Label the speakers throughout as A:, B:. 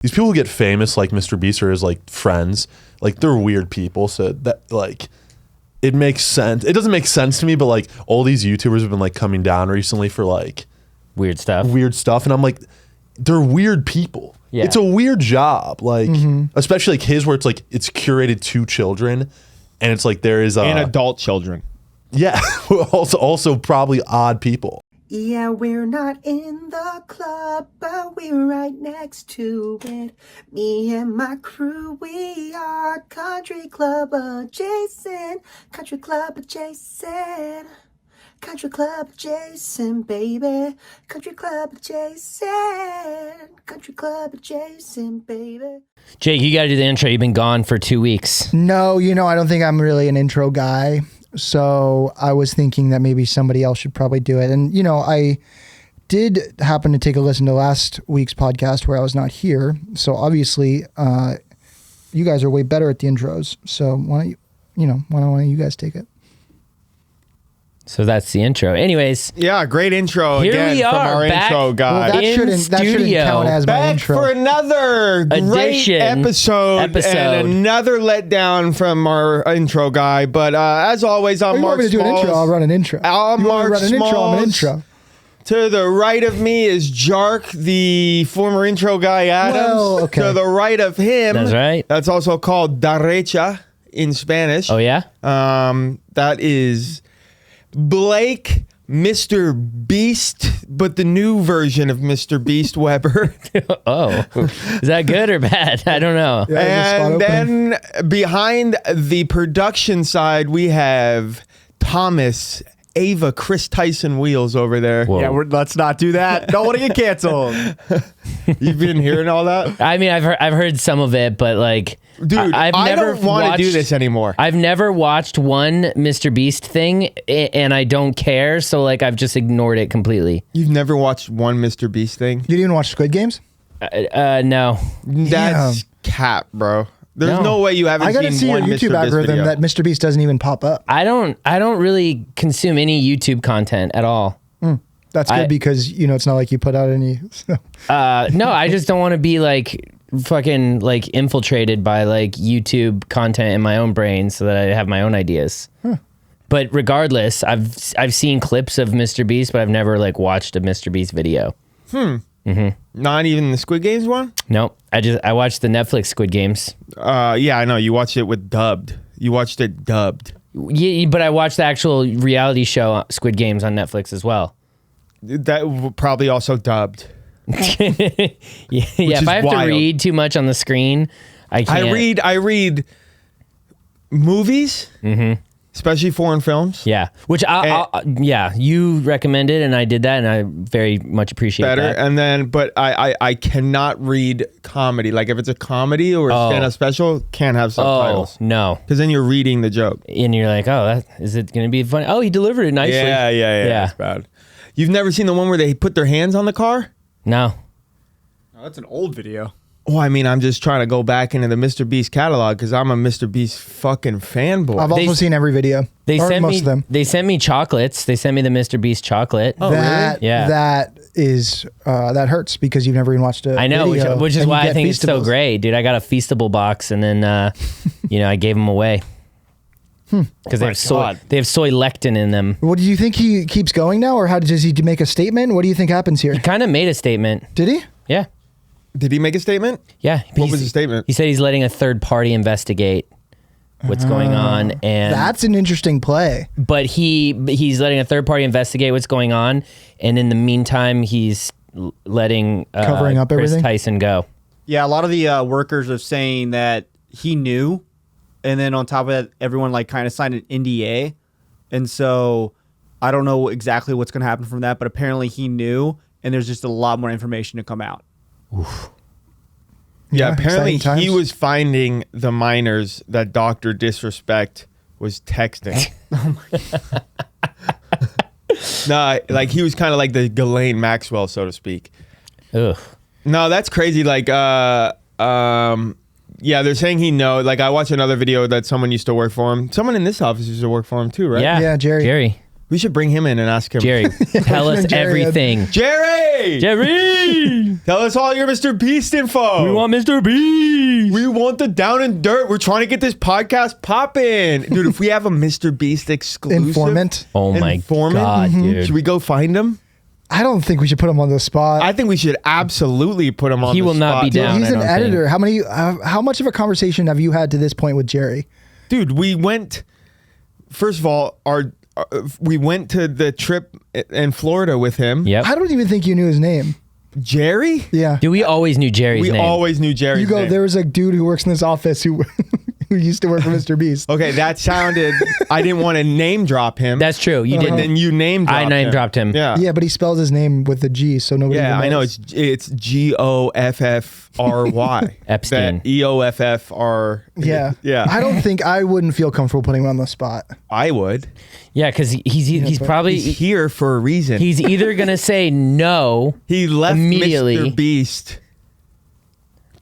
A: these people who get famous like MrBeast or his like friends, like they're weird people. So that like it makes sense. It doesn't make sense to me, but like all these YouTubers have been like coming down recently for like
B: weird stuff.
A: And I'm like, they're weird people. Yeah. It's a weird job. Like, especially like his, where it's like, it's curated to children and it's like, there is
C: and adult children.
A: Yeah. also probably odd people.
D: Yeah, we're not in the club, but we're right next to it. Me and my crew, we are country club adjacent. Country club adjacent. Country club adjacent, baby. Country club adjacent. Country club adjacent, baby.
B: Jake, you got to do the intro. You've been gone for 2 weeks.
E: No, I don't think I'm really an intro guy. So I was thinking that maybe somebody else should probably do it. And, I did happen to take a listen to last week's podcast where I was not here. So obviously, you guys are way better at the intros. So why don't one of you guys take it?
B: So that's the intro. Anyways.
C: Yeah, great intro
B: here
C: again
B: we are,
C: from our
B: back
C: intro guy.
E: Well, that shouldn't count as my
C: back
E: intro.
C: for another great episode and another letdown from our intro guy. But as always, I'm Mark Smalls.
E: You want me to do an intro? I'll run an intro.
C: I'm Mark Smalls.
E: I'm an intro.
C: To the right of me is Jark, the former intro guy, Adams.
E: Well, okay.
C: To the right of him,
B: that's right.
C: That's also called derecha in Spanish.
B: Oh, yeah?
C: That is Blake, Mr. Beast, but the new version of Mr. Beast Weber.
B: Oh, is that good or bad? I don't know.
E: Yeah,
C: and then behind the production side, we have Thomas, Ava, Chris Tyson Wheels over there.
F: Whoa. Yeah, let's not do that. Don't want to get canceled.
C: You've been hearing all that?
B: I mean, I've heard some of it, but like,
C: dude, I don't want to do this anymore.
B: I've never watched one MrBeast thing, and I don't care. So like, I've just ignored it completely.
C: You've never watched one MrBeast thing?
E: You didn't even watch Squid Games?
B: No.
C: That's cap, bro. There's no way you haven't seen one
E: I gotta see your YouTube algorithm
C: video.
E: that MrBeast doesn't even pop up.
B: I don't really consume any YouTube content at all.
E: That's good because it's not like you put out any. So.
B: No, I just don't want to be like fucking like infiltrated by like YouTube content in my own brain so that I have my own ideas. Huh. But regardless, I've seen clips of MrBeast, but I've never like watched a MrBeast video.
C: Not even the Squid Games one?
B: Nope. I watched the Netflix Squid Games.
C: Yeah, I know. You watched it with dubbed. You watched it dubbed.
B: Yeah, but I watched the actual reality show Squid Games on Netflix as well.
C: That probably also dubbed.
B: Yeah, if I have to read too much on the screen, I can't.
C: I read movies, especially foreign films.
B: Yeah, which you recommended, and I did that, and I very much appreciate that.
C: And then, but I cannot read comedy. Like if it's a comedy or a stand-up special, can't have subtitles.
B: Oh, no.
C: Because then you're reading the joke.
B: And you're like, is it going to be funny? Oh, he delivered it nicely.
C: Yeah. It's bad. You've never seen the one where they put their hands on the car?
B: No.
F: Oh, that's an old video.
C: Oh, I mean, I'm just trying to go back into the MrBeast catalog because I'm a MrBeast fucking fanboy.
E: I've also seen every video. Most of them.
B: They sent me chocolates. They sent me the MrBeast chocolate.
E: Oh, really? Yeah. That is that hurts because you've never even watched it.
B: I know, which is why I think it's so great, dude. I got a Feastable box, and then I gave them away. Because they have soy lectin in them.
E: What do you think he keeps going now, or how does he make a statement? What do you think happens here?
B: He kind of made a statement.
E: Did he?
B: Yeah.
C: Did he make a statement?
B: Yeah.
C: What was the statement?
B: He said he's letting a third party investigate what's going on, and
E: that's an interesting play.
B: But he's letting a third party investigate what's going on, and in the meantime, he's letting
E: covering up
B: Chris
E: everything?
B: Tyson go.
F: Yeah, a lot of the workers are saying that he knew. And then on top of that, everyone like kind of signed an NDA. And so I don't know exactly what's going to happen from that, but apparently he knew, and there's just a lot more information to come out.
C: Oof. Yeah, apparently he was finding the minors that Dr. Disrespect was texting.
F: Oh my God.
C: No, like he was kind of like the Ghislaine Maxwell, so to speak.
B: Ugh.
C: No, that's crazy. Like, yeah, they're saying he knows. Like, I watched another video that someone used to work for him. Someone in this office used to work for him too, right?
B: Yeah,
E: Jerry.
C: We should bring him in and ask him.
B: Jerry, tell us
E: Jerry.
B: everything.
C: Jerry! Tell us all your Mr. Beast info.
B: We want Mr. Beast.
C: We want the down and dirt. We're trying to get this podcast popping. Dude, if we have a Mr. Beast exclusive
E: Informant.
B: Oh my
C: Informant?
B: God, dude.
C: Should we go find him?
E: I don't think we should put him on the spot.
C: I think we should absolutely put him on
B: He
C: the
B: will not
C: spot.
B: be down.
E: He's
B: I
E: an
B: don't
E: editor. How much of a conversation have you had to this point with Jerry?
C: Dude, we went, first of all, we went to the trip in Florida with him.
B: Yep.
E: I don't even think you knew his name.
C: Jerry?
E: Yeah.
B: Dude, we always knew Jerry's
C: We
B: name.
C: always knew Jerry's
E: You go,
C: name.
E: there was a dude who works in this office who who used to work for Mr. Beast.
C: Okay, that sounded, I didn't want to name drop him.
B: That's true. You
C: And
B: didn't.
C: then you name dropped
B: I name dropped him.
C: Yeah.
E: Yeah, but he spells his name with a G, so nobody
C: Yeah,
E: even
C: I know.
E: knows.
C: It's Goffry.
B: Epstein.
C: That EOFFR.
E: Yeah.
C: Yeah.
E: I wouldn't feel comfortable putting him on the spot.
C: I would.
B: Yeah, because he's
E: but
B: probably
C: He's here for a reason.
B: he's either gonna say no.
C: He left
B: immediately.
C: Mr. Beast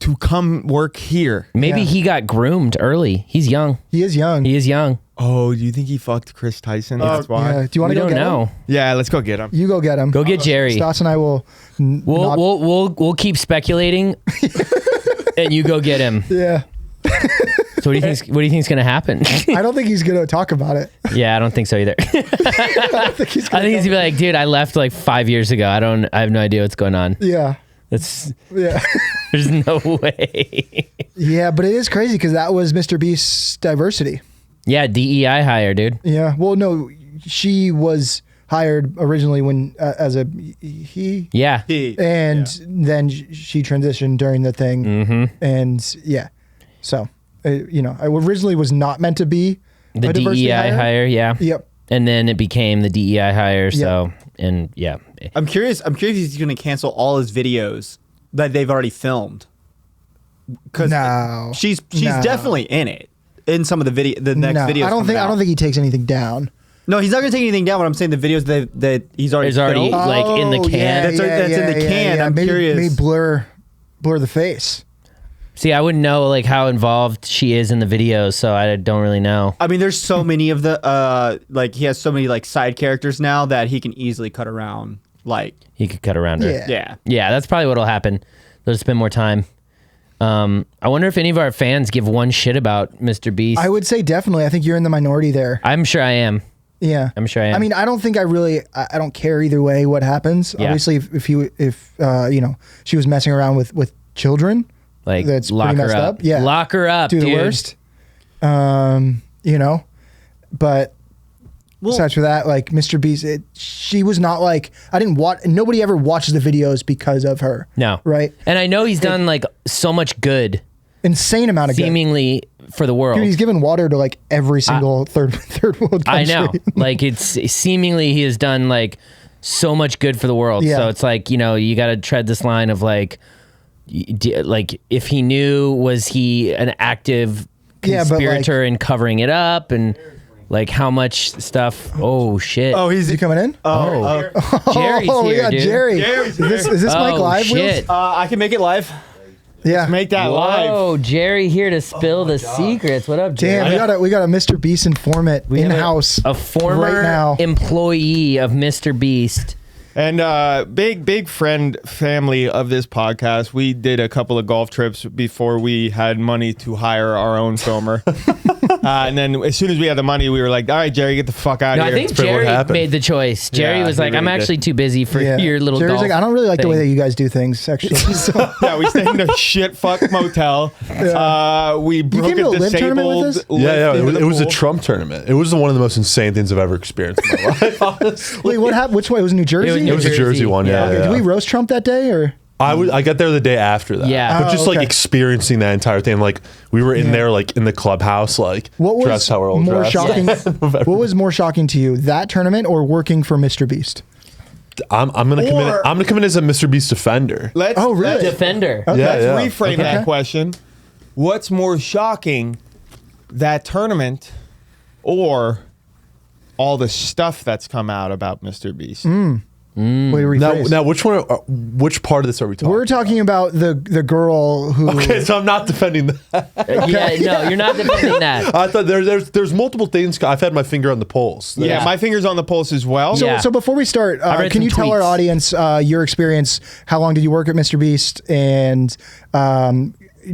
C: to come work here.
B: Maybe
E: Yeah.
B: he got groomed early. He's young.
E: He is young.
B: He is young.
C: Oh, do you think he fucked Chris Tyson? That's why.
E: Yeah. Do you want
B: We
E: to go
B: don't
E: get
B: know.
E: him?
C: Yeah, let's go get him.
E: You go get him.
B: Go get Jerry.
E: Stas and I will.
B: We'll keep speculating, and you go get him.
E: Yeah.
B: So what do you think's gonna happen?
E: I don't think he's gonna talk about it.
B: Yeah, I don't think so either.
E: I don't think he's
B: I
E: gonna.
B: think he's gonna be like, dude, I left like 5 years ago. I have no idea what's going on.
E: Yeah.
B: That's
E: Yeah.
B: there's no way.
E: Yeah, but it is crazy because that was Mr. Beast's diversity.
B: Yeah, DEI hire, dude.
E: Yeah. Well, no, she was hired originally when as a he.
B: Yeah.
E: And then she transitioned during the thing.
B: Mm-hmm.
E: And yeah. So, I originally was not meant to be
B: The
E: a diversity
B: DEI hire, yeah.
E: Yep.
B: And then it became the DEI hire. So and yeah.
F: I'm curious if he's going to cancel all his videos that they've already filmed. Because
E: No.
F: she's
E: No.
F: definitely in it. In some of the next
E: No,
F: videos.
E: I don't think he takes anything down.
F: No, he's not going to take anything down. But I'm saying the videos that he's already
B: It's already
F: filmed.
B: like in the
E: Oh,
B: can.
F: That's in the can. I'm curious.
E: Maybe blur the face.
B: See, I wouldn't know like how involved she is in the videos, so I don't really know.
F: I mean, there's so many of the he has so many like side characters now that he can easily cut around. Like,
B: He could cut around her.
E: Yeah.
F: yeah.
B: Yeah, that's probably what'll happen. They'll spend more time. I wonder if any of our fans give one shit about Mr. Beast.
E: I would say definitely. I think you're in the minority there.
B: I'm sure I am.
E: Yeah,
B: I'm sure I am.
E: I mean, I don't think I don't care either way what happens.
B: Yeah.
E: Obviously, if she was messing around with children,
B: Like,
E: that's
B: lock
E: pretty
B: her
E: messed
B: up.
E: up. Yeah,
B: Lock her up,
E: do
B: dude.
E: the worst. But besides for that, like Mr. Beast, she was not like I didn't watch. Nobody ever watches the videos because of her.
B: No.
E: Right?
B: And I know he's done like so much good,
E: Insane amount of good.
B: seemingly for the world.
E: Dude, he's given water to like every single third world country.
B: I know. Like it's seemingly he has done like so much good for the world.
E: Yeah.
B: So it's like, you got to tread this line of like if he knew, was he an active
E: Yeah, but, like-
B: conspirator in covering it up, and like how much stuff. Oh shit.
F: Oh,
E: Is he coming in?
B: Jerry's
E: we
B: here,
E: got
B: dude.
E: Jerry.
F: Jerry's
E: Is this Mike
B: Oh,
E: Live? Wheels?
B: shit.
F: I can make it live.
E: Yeah.
C: Make that live.
B: Whoa, Jerry here to spill the secrets. What up, Jerry?
E: Damn, we got a Mr. Beast informant
B: We
E: in
B: have
E: house.
B: a former
E: right now.
B: employee of Mr. Beast.
C: And big friend family of this podcast. We did a couple of golf trips before we had money to hire our own filmer. And then as soon as we had the money, we were like, all right, Jerry, get the fuck out
B: No,
C: of
B: I
C: here.
B: think
A: pretty what
B: Jerry
A: happened.
B: made the choice. Jerry
C: Yeah,
B: was
C: he
B: like, I'm
C: really
B: actually
C: did.
B: too busy for
E: Yeah.
B: your little
E: Jerry's
B: golf
E: like, I don't really like the way
B: thing."
E: that you guys do things, actually. So,
C: Yeah, we stayed in a shit fuck motel. We broke
E: came to
C: a
E: a live tournament with
C: disabled.
E: us?
A: Yeah,
C: lift into
A: it was a
C: pool.
A: Trump tournament. It was one of the most insane things I've ever experienced in my life. Honestly.
E: wait, what happened? Which way? It was New Jersey?
A: It was a Jersey one. Yeah,
E: Okay,
A: yeah.
E: did we roast Trump that day or?
A: I got there the day after that.
B: Yeah.
A: But just
E: Oh,
A: like
E: okay.
A: experiencing that entire thing. Like we were in there, like in the clubhouse, like
E: What was
A: dressed how we're all
E: more
A: dressed.
E: shocking? What was more shocking to you, that tournament or working for Mr. Beast?
A: I'm gonna come in.
C: Or-
A: I'm gonna come in as a Mr. Beast defender.
C: Let's,
E: Oh, really?
B: Defender.
E: Okay.
A: Yeah,
C: Let's
A: yeah.
C: reframe
E: Okay.
C: that question. What's more shocking, that tournament or all the stuff that's come out about Mr. Beast?
E: Way to rephrase.
A: Now, which part of this are we talking?
E: We're talking about the girl who.
A: Okay, so I'm not defending that.
B: Yeah, no, you're not defending that.
A: I thought there's multiple things. I've had my finger on the pulse.
C: Yeah, my finger's on the pulse as well.
E: So,
B: Yeah.
E: so before we start,
B: read
E: can
B: some
E: you tell our
B: tweets.
E: audience your experience? How long did you work at MrBeast, and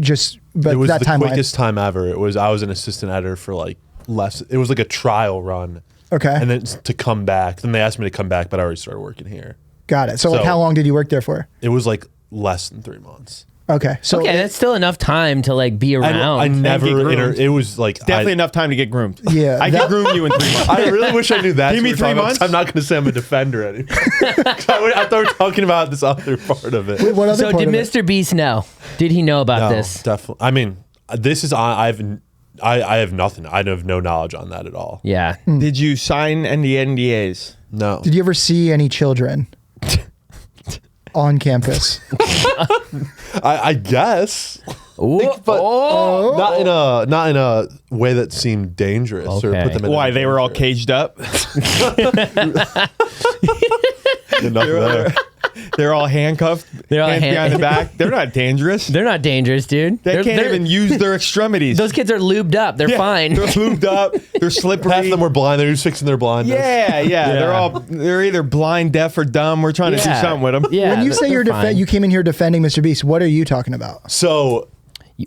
E: just
A: It was
E: that
A: the
E: timeline?
A: quickest time ever. I was an assistant editor for like less. It was like a trial run.
E: Okay.
A: And then to come back, then they asked me to come back, but I already started working here.
E: Got it. So, like,
A: So-
E: how long did you work there for?
A: It was like less than 3 months.
E: Okay. So
B: Okay, that's still enough time to like be around.
A: I never.
C: get groomed.
A: It was like
C: Definitely enough time to get groomed.
E: Yeah,
C: I
E: that-
C: can groom you in 3 months.
A: I really wish I knew that.
C: Give me 3 months?
A: I'm not going to say I'm a defender anymore. I thought we were talking about this other part of it.
E: what other
B: So
E: part
B: did
E: of it?
B: Mr. Beast know? Did he know about
A: No,
B: this?
A: definitely. I mean, this is I have nothing. I have no knowledge on that at all.
B: Yeah.
C: Did you sign any NDAs?
A: No.
E: Did you ever see any children on campus?
A: I guess,
B: Ooh,
A: but
B: oh.
A: not in a way that seemed dangerous or
B: Okay.
A: put them in.
C: Why,
A: any
C: they were all
A: danger.
C: caged up?
A: Enough there.
C: They're all handcuffed.
B: They're all
C: hands
B: hand-
C: behind the back. They're not dangerous.
B: They're not dangerous, dude.
C: They
B: They're-
C: can't
B: they're-
C: even use their extremities.
B: Those kids are lubed up. They're
C: Yeah,
B: fine.
C: They're lubed up. They're slippery.
A: Half of them were blind. They're just fixing their blindness.
C: Yeah. They're either blind, deaf, or dumb. We're trying to do
B: Yeah.
C: something with them.
B: Yeah.
E: When you say
B: they're fine.
E: you came in here defending MrBeast, what are you talking about?
A: So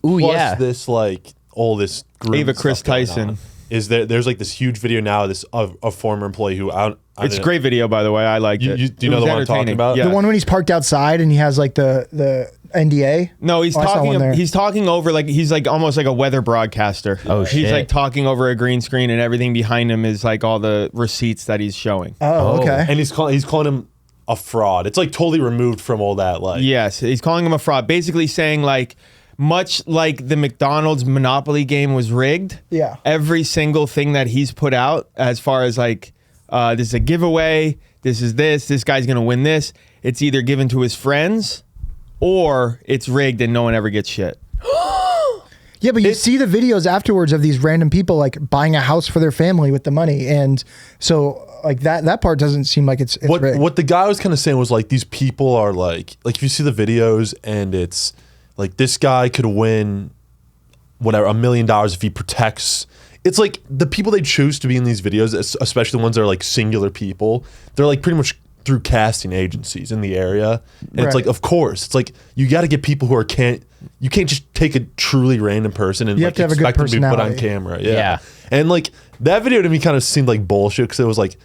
B: Ooh,
A: plus
B: yeah.
A: this like all this groom
C: Ava
A: stuff
C: Chris
A: going
C: Tyson.
A: on is there's like this huge video now of a former employee who
C: It's a great video, by the way. I liked it.
A: do you know
C: It was
A: the one I'm talking
C: entertaining.
A: about?
C: Yeah.
E: The one when he's parked outside and he has like the NDA.
C: No, he's
E: Oh, I saw one there.
C: talking over like he's like almost like a weather broadcaster.
B: Oh,
C: He's
B: shit.
C: like talking over a green screen, and everything behind him is like all the receipts that he's showing.
E: Oh, okay.
A: And he's calling him a fraud. It's like totally removed from all that. Like
C: Yes, he's calling him a fraud, basically saying like, much like the McDonald's Monopoly game was rigged.
E: Yeah.
C: Every single thing that he's put out, as far as like, this is a giveaway. This is this guy's gonna win this. It's either given to his friends, or it's rigged and no one ever gets shit.
E: Yeah, but you see the videos afterwards of these random people like buying a house for their family with the money, and so like that part doesn't seem like it's rigged.
A: what the guy was kind of saying was like these people are like if you see the videos and it's like this guy could win whatever $1 million if he protects. It's like the people they choose to be in these videos, especially the ones that are like singular people, they're like pretty much through casting agencies in the area. And it's
E: Right.
A: like, of course, it's like you got to get people who are you can't just take a truly random person and
E: You
A: like
E: have to have a good
A: expect them to be put on
E: personality.
A: camera. Yeah.
B: Yeah.
A: And like that video to me kind of seemed like bullshit because it was like,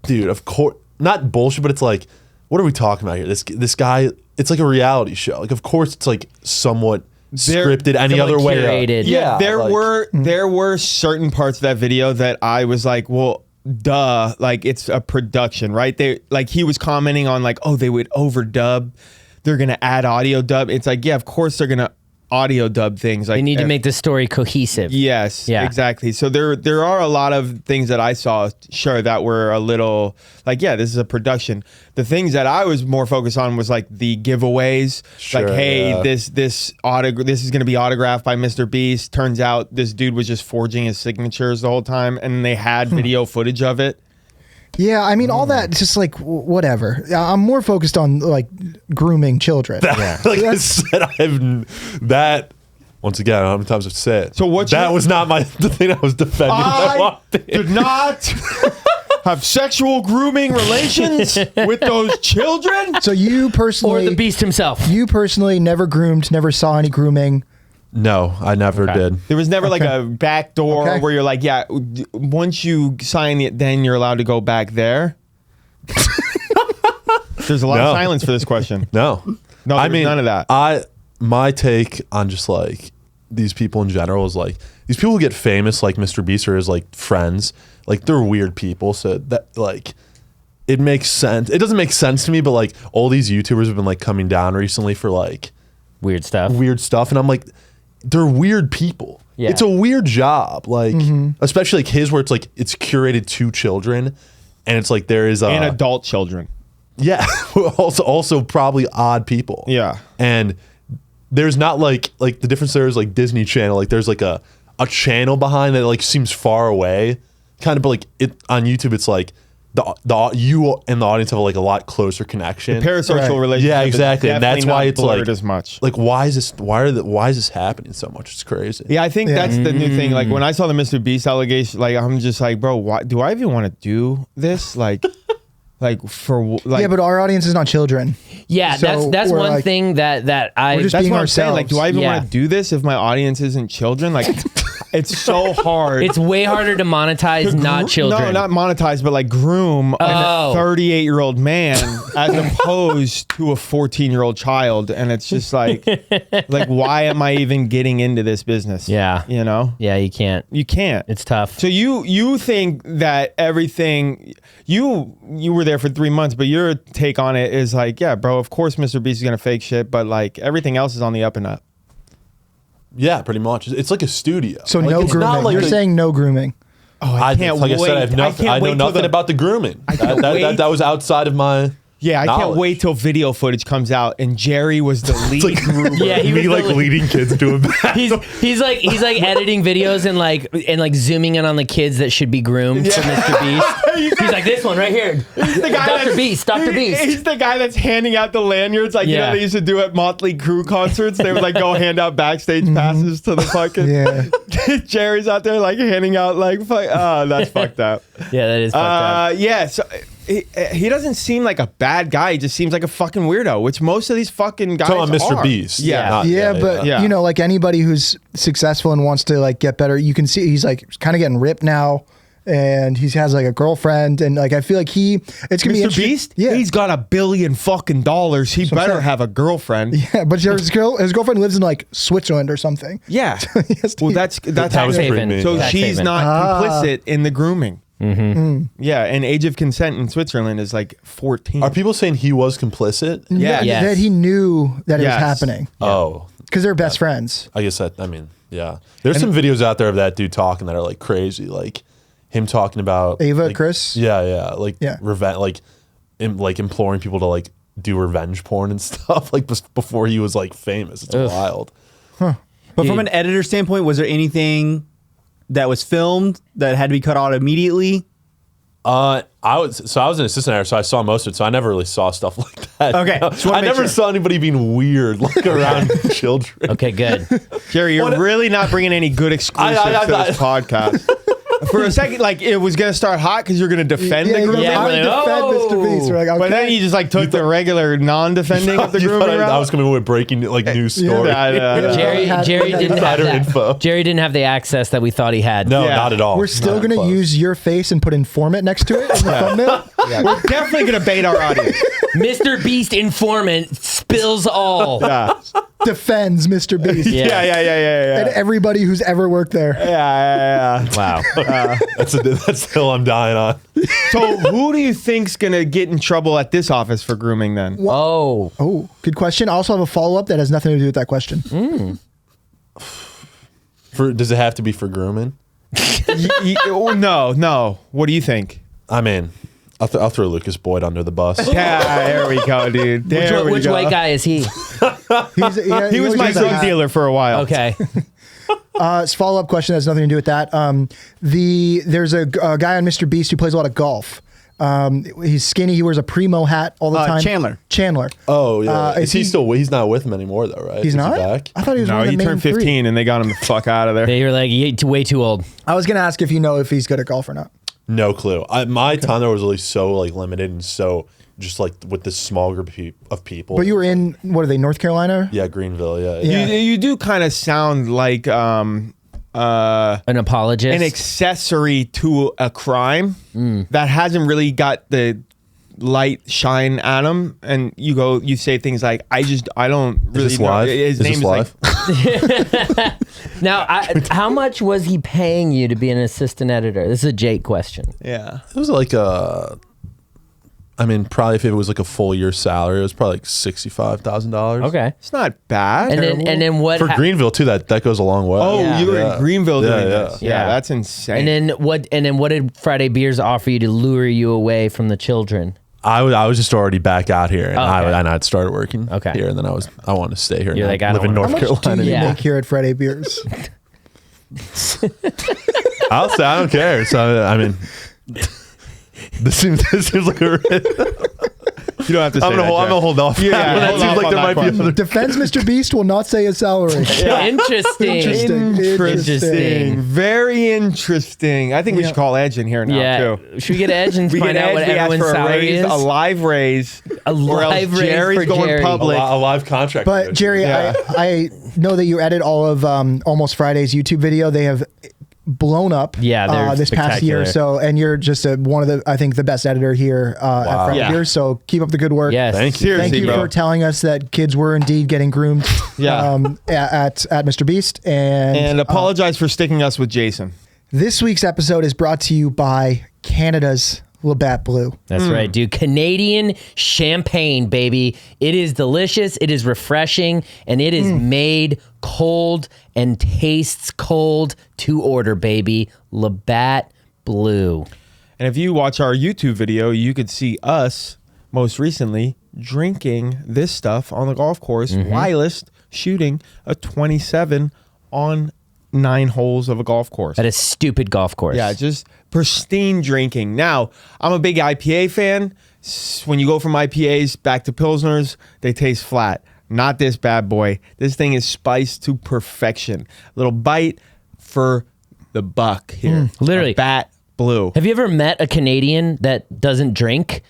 A: dude, of course, not bullshit, but it's like, what are we talking about here? This guy, it's like a reality show. Like, of course, it's like somewhat scripted any
B: somewhat
A: other way.
B: curated.
C: Yeah, there
A: like-
C: were certain parts of that video that I was like, well, duh, like it's a production, right? They like he was commenting on like, oh, they would overdub, they're gonna add audio dub. It's like, yeah, of course they're gonna audio dub things. Like
B: They need to make the story cohesive.
C: Yes,
B: Yeah.
C: exactly. So there are a lot of things that I saw, sure, that were a little like, yeah, this is a production. The things that I was more focused on was like the giveaways,
A: Sure,
C: like, hey,
A: yeah.
C: this is going to be autographed by Mr. Beast. Turns out this dude was just forging his signatures the whole time, and they had video footage of it.
E: Yeah, I mean all that. It's just like whatever. I'm more focused on like grooming children.
A: Like I said, that once again, how many times I've said.
C: So what
A: that
C: you-
A: was not the thing I was defending.
C: I did not have sexual grooming relations with those children.
E: So you
B: Or
E: personally,
B: the beast himself.
E: you personally never groomed, never saw any grooming.
A: No, I never did.
C: There was never like a back door
E: Okay.
C: where you're like, yeah, once you sign it, then you're allowed to go back there. There's a lot of
A: No.
C: silence for this question.
A: No,
C: No,
A: I
C: there's
A: mean
C: none of that.
A: My take on just like these people in general is like these people who get famous, like MrBeast or his like friends, like they're weird people. So that like it makes sense. It doesn't make sense to me, but like all these YouTubers have been like coming down recently for like
B: Weird stuff.
A: weird stuff, and I'm like, they're weird people.
B: Yeah.
A: It's a weird job, like especially like his, where it's like it's curated to children, and it's like there is a
C: And adult children.
A: yeah, also probably odd people.
C: Yeah.
A: And there's not like the difference there is like Disney Channel, like there's like a channel behind that like seems far away. Kind of, but like it on YouTube it's like you and the audience have like a lot closer connection.
C: Parasocial
E: Right.
C: relationship.
A: Yeah,
C: is
A: exactly, and that's
C: definitely
A: why
C: not
A: it's
C: blurred
A: like
C: as much.
A: Like, why is this? Why is this happening so much? It's crazy.
C: Yeah, I think that's the new thing. Like when I saw the Mr. Beast allegation, like I'm just like, bro, why do I even want to do this? Like,
E: yeah, but our audience is not children.
B: Yeah,
E: So
B: that's
E: we're
B: one
E: like-
B: thing that I
E: We're just
C: that's
E: being
C: what I'm saying.
E: ourselves.
C: Like, do I even
B: Yeah.
C: want to do this if my audience isn't children? Like, it's so hard.
B: it's way harder to monetize not children.
C: No, not monetize, but like groom a
B: Oh.
C: 38-year-old man as opposed to a 14-year-old child, and it's just like why am I even getting into this business?
B: Yeah.
C: you know,
B: Yeah, you can't.
C: you can't.
B: It's tough.
C: So you think that everything you were there for 3 months, but your take on it is like, yeah, bro, of course Mr. Beast is gonna fake shit, but like everything else is on the up and up.
A: Yeah, pretty much. It's like a studio.
E: So
A: Like,
E: no
A: it's not
E: grooming.
A: like
E: You're
A: a-
E: saying no grooming.
C: Oh, I can't
A: like
C: wait.
A: I said, I have nothing. I know nothing about the grooming.
C: can't wait.
A: That was outside of my.
C: Yeah, I can't
A: knowledge.
C: wait till video footage comes out and Jerry was the lead groomer.
B: Yeah, he was
A: me like
B: the-
A: leading kids to a bath.
B: He's like editing videos and like zooming in on the kids that should be groomed for Mr. Beast. He's like, this one right here.
C: He's the guy
B: Dr.
C: that's-
B: Beast, Dr. Beast.
C: He's the guy that's handing out the lanyards, like you know
B: Yeah.
C: they used to do at Motley Crue concerts. They would like go hand out backstage passes to the fucking.
E: Yeah.
C: Jerry's out there like handing out like, oh, that's fucked up.
B: Yeah, that is fucked up.
C: Yeah, so he doesn't seem like a bad guy. He just seems like a fucking weirdo, which most of these fucking guys
A: Talking about Mr.
C: are.
A: Beast.
C: Yeah.
A: Not-
E: Yeah, but
C: yeah.
E: you know, like anybody who's successful and wants to like get better, you can see he's like kind of getting ripped now, and he has like a girlfriend, and like I feel like it's gonna be
C: Mr.
E: interesting-
C: Beast,
E: Yeah,
C: he's got $1 billion fucking dollars. He
E: what I'm
C: better
E: saying.
C: have a girlfriend.
E: yeah, but his girlfriend lives in like Switzerland or something.
C: Yeah.
E: He has to-
C: Well, that's
B: Tax
A: was
C: how-
B: haven.
A: pretty
C: so
B: Tax
C: she's
B: haven.
C: not complicit in the grooming.
E: Mm.
C: Yeah, and age of consent in Switzerland is like 14.
A: Are people saying he was complicit?
C: Yeah.
E: Yeah,
B: Yes.
E: that he knew that it was
C: Yes.
E: happening
A: Oh,
E: because they're best friends.
A: I guess that. I mean, yeah. There's some videos out there of that dude talking that are like crazy, like him talking about
E: Ava,
A: like,
E: Chris?
A: Yeah, like
E: Yeah.
A: revenge, like imploring people to like do revenge porn and stuff, like before he was like famous. It's wild.
F: But from an editor standpoint, was there anything that was filmed that had to be cut out immediately?
A: I was an assistant editor, so I saw most of it. So I never really saw stuff like that.
F: Okay, just wanna
A: I
F: make
A: never
F: sure.
A: saw anybody being weird like around children.
B: Okay, good.
C: Jerry, you're really not bringing any good exclusives to this podcast. For a second, like it was gonna start hot because you're gonna defend the grooming,
B: Yeah,
E: I
B: we're like,
E: defend
B: oh.
E: Mr. Beast. We're like, okay.
C: but then you just like took the regular non-defending of the
A: You thought
C: grooming
A: I
C: route.
A: was coming with breaking like news story.
C: Yeah.
B: Jerry didn't have
A: Insider
B: that.
A: info.
B: Jerry didn't have the access that we thought he had.
A: No,
C: Yeah.
A: not at all.
E: We're still
A: Not
E: going to
A: close.
E: use your face and put informant next to it in the thumbnail.
C: We're definitely gonna bait our audience.
B: Mr. Beast informant spills all.
C: Yeah,
E: Defends Mr. Beast
B: Yeah.
E: and everybody who's ever worked there.
C: yeah.
B: Wow.
A: That's the hill I'm dying on.
C: So who do you think's gonna get in trouble at this office for grooming then?
B: Oh.
E: Oh, good question. I also have a follow up that has nothing to do with that question.
A: Does it have to be for grooming?
C: No. What do you think?
A: I mean, I'll throw Lucas Boyd under the bus.
C: Yeah, there we go, dude. There we
B: Which
C: go.
B: white guy is he?
E: He
C: He was my drug dealer for a while.
B: Okay.
E: It's follow up question that has nothing to do with that. There's a guy on Mr. Beast who plays a lot of golf. He's skinny. He wears a Primo hat all the time. Chandler.
A: Oh yeah.
E: Is
A: Is he
E: he-
A: still? He's not with him anymore though, right?
E: He's
A: Is he
E: not.
A: back?
E: I thought he was
C: No,
E: one of
C: he
E: the main
C: turned
E: three.
C: 15 and they got him the fuck out of there.
B: They were like, you're way too old.
E: I was gonna ask if you know if he's good at golf or not.
A: No clue. My time there was really so like limited and so just like with this small group of people.
E: But you were in what are they? North Carolina.
A: Yeah, Greenville. Yeah.
E: Yeah.
C: You do kind of sound like
B: An apologist.
C: an accessory to a crime
B: Mm.
C: that hasn't really got the light shine at him, and you say things like, I don't really
A: this
C: know.
A: live?
C: His
A: Is
C: name
A: this
C: is
A: live?
C: like
B: Now, how much was he paying you to be an assistant editor? This is a Jake question.
C: yeah.
A: It was like I mean, probably if it was like a full year salary, it was probably like $65,000.
B: Okay.
C: It's not bad.
B: And then what?
A: For Greenville too, that goes a long way.
C: Oh,
B: Yeah.
C: you were
A: Yeah.
C: in Greenville
A: Yeah,
C: doing
A: yeah.
C: this. Yeah,
B: Yeah.
C: that's insane.
B: And then what did Friday Beers offer you to lure you away from the children?
A: I was just already back out here, and
B: Okay.
A: I'd started working
B: Okay.
A: here, and then I wanted to stay here.
B: You're
A: and
B: like, I
A: live
B: don't
A: in
B: wanna-
A: North
E: How much do
A: Carolina.
E: you
B: Yeah.
E: make here at Friday Beers?
A: I'll say I don't care. So I mean, This seems like a.
C: You don't have to say
A: I'm gonna hold off.
C: Yeah,
A: that
C: hold
A: seems
C: off
A: like
C: on
A: there
C: that
A: might be another.
E: Defense Mr. Beast will not say his salary.
B: Interesting.
C: Very interesting. I think we should call Edge in here now
B: Yeah.
C: too.
B: Should we get Edge and
C: We
B: find
C: get
B: out what
C: Edge, we ask
B: everyone's
C: for a
B: salary
C: raise,
B: is?
C: a live raise.
B: A
C: or else
B: live raise
C: Jerry's
B: for
C: going
B: Jerry.
C: public.
A: A live contract.
E: But Jerry,
C: Yeah.
E: I know that you edit all of Almost Friday's YouTube video. They have blown up
B: Yeah, they're
E: this past year or
B: spectacular.
E: so, and you're just one of the, I think, the best editor here at Friday
C: Yeah.
E: Gear. So keep up the good work.
B: Yes.
A: Thank you.
C: Seriously,
E: Thank you
C: bro.
E: for telling us that kids were indeed getting groomed
C: Yeah.
E: at Mr. Beast.
C: And apologize for sticking us with Jason.
E: This week's episode is brought to you by Canada's Leat Blue.
B: That's right, dude. Canadian champagne, baby. It is delicious. It is refreshing, and it is made cold and tastes cold to order, baby. Leat Blue.
C: And if you watch our YouTube video, you could see us most recently drinking this stuff on the golf course whilst shooting a 27 on 9 holes of a golf course.
B: At a stupid golf course.
C: Yeah, just pristine drinking. Now, I'm a big IPA fan. When you go from IPAs back to Pilsners, they taste flat. Not this bad boy. This thing is spiced to perfection. Little bite for the buck here.
B: Literally.
C: Leat Blue.
B: Have you ever met a Canadian that doesn't drink?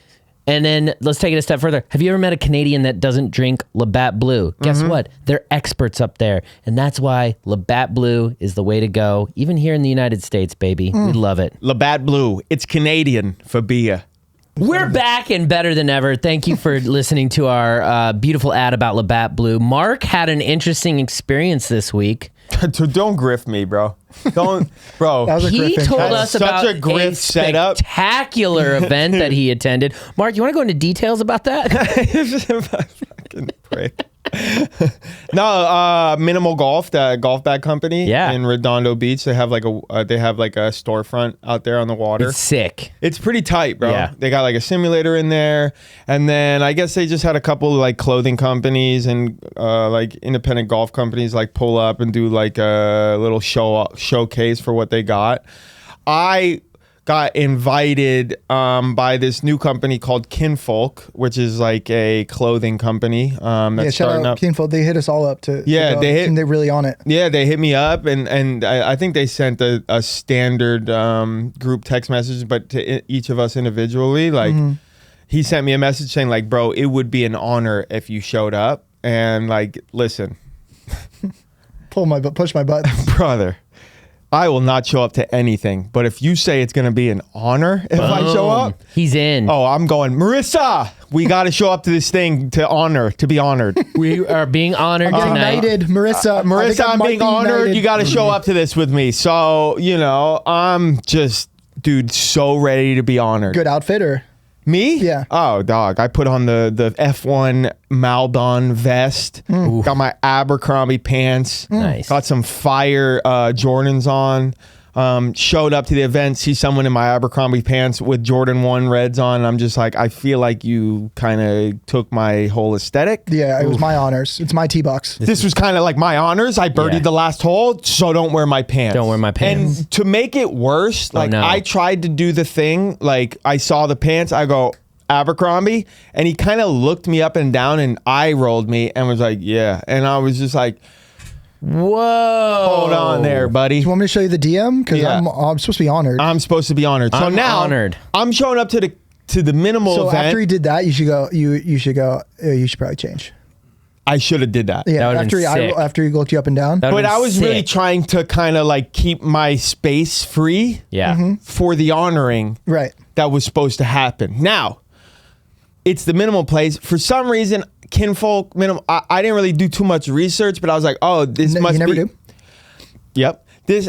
B: And then let's take it a step further. Have you ever met a Canadian that doesn't drink Leat Blue? Guess what? They're experts up there. And that's why Leat Blue is the way to go. Even here in the United States, baby. We love it.
C: Leat Blue. It's Canadian for beer.
B: We're back and better than ever. Thank you for listening to our beautiful ad about Leat Blue. Mark had an interesting experience this week.
C: Don't grift me, bro. Don't, bro.
E: That was a
B: He
E: griffin.
B: told
C: That's
B: us about
C: such a grift setup.
B: spectacular event that he attended. Mark, you want to go into details about that?
C: Fucking prick. No, Mnml Golf, the golf bag company,
B: Yeah.
C: in Redondo Beach. They have like a storefront out there on the water.
B: It's sick.
C: It's pretty tight, bro.
B: Yeah.
C: They got like a simulator in there, and then I guess they just had a couple of like clothing companies and like independent golf companies like pull up and do like a little showcase for what they got. I got invited by this new company called Kinfolk, which is like a clothing company that's
E: Yeah, shout
C: starting
E: out
C: up.
E: Kinfold. They hit us all up to
C: Yeah,
E: go.
C: they hit-
E: And they're really on it.
C: Yeah, they hit me up, and I think they sent a standard group text message, but to each of us individually, like he sent me a message saying like, bro, it would be an honor if you showed up, and like, listen,
E: Push my button.
C: brother, I will not show up to anything, but if you say it's gonna be an honor if I show up,
B: He's in.
C: oh, I'm going, Marissa, we got to show up to this thing to be honored.
B: We are being honored
E: Getting
B: tonight.
E: knighted, Marissa. I think
C: Marissa,
E: I
C: I'm
E: might
C: being
E: be
C: honored.
E: knighted.
C: You got to show up to this with me. So, you know, I'm just, dude, so ready to be honored.
E: Good outfitter.
C: Me?
E: Yeah.
C: Oh, dog. I put on the F1 Maldon vest. Got my Abercrombie pants.
B: Nice.
C: Got some fire Jordans on. Showed up to the event, see someone in my Abercrombie pants with Jordan 1 Reds on. I'm just like, I feel like you kind of took my whole aesthetic.
E: Yeah, it was my honors. It's my T-box.
C: This was kind of like my honors. I birdied
B: Yeah.
C: the last hole, so don't wear my pants.
B: Don't wear my pants.
C: And to make it worse, like
B: no.
C: I tried to do the thing, like I saw the pants, I go, Abercrombie, and he kind of looked me up and down and eye rolled me and was like, yeah. And I was just like,
B: Whoa.
C: hold on there, buddy.
E: You want me to show you the DM? Because
C: Yeah.
E: I'm supposed to be honored.
C: I'm supposed to be honored. So
B: I'm
C: now
B: honored.
C: I'm showing up to the Mnml
E: so
C: event.
E: after he did that, you should go. You should go. You should probably change.
C: I should have did that.
E: Yeah,
B: That would've been sick.
E: after he looked you up and down.
B: That would've
C: But
B: been
C: I was really
B: sick.
C: trying to kind of like keep my space free
B: Yeah.
C: for the honoring
E: Right.
C: that was supposed to happen. Now, it's the Mnml place. For some reason, Kinfolk, Mnml, I didn't really do too much research, but I was like, oh, this must
E: you never
C: be.
E: do.
C: Yep. This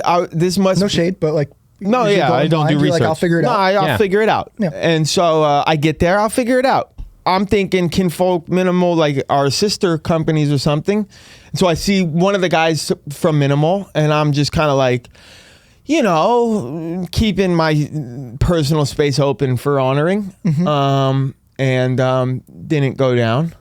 C: must
E: No
C: be.
E: shade, but like.
C: No,
E: you
C: yeah,
E: go
C: I don't
E: blind,
C: do
E: you're
C: research.
E: Like, I'll figure it out.
C: I'll
B: Yeah.
C: figure it out.
E: Yeah.
C: And so I get there, I'll figure it out. I'm thinking Kinfolk, Mnml, like our sister companies or something. And so I see one of the guys from Mnml, and I'm just kind of like, you know, keeping my personal space open for honoring. And didn't go down.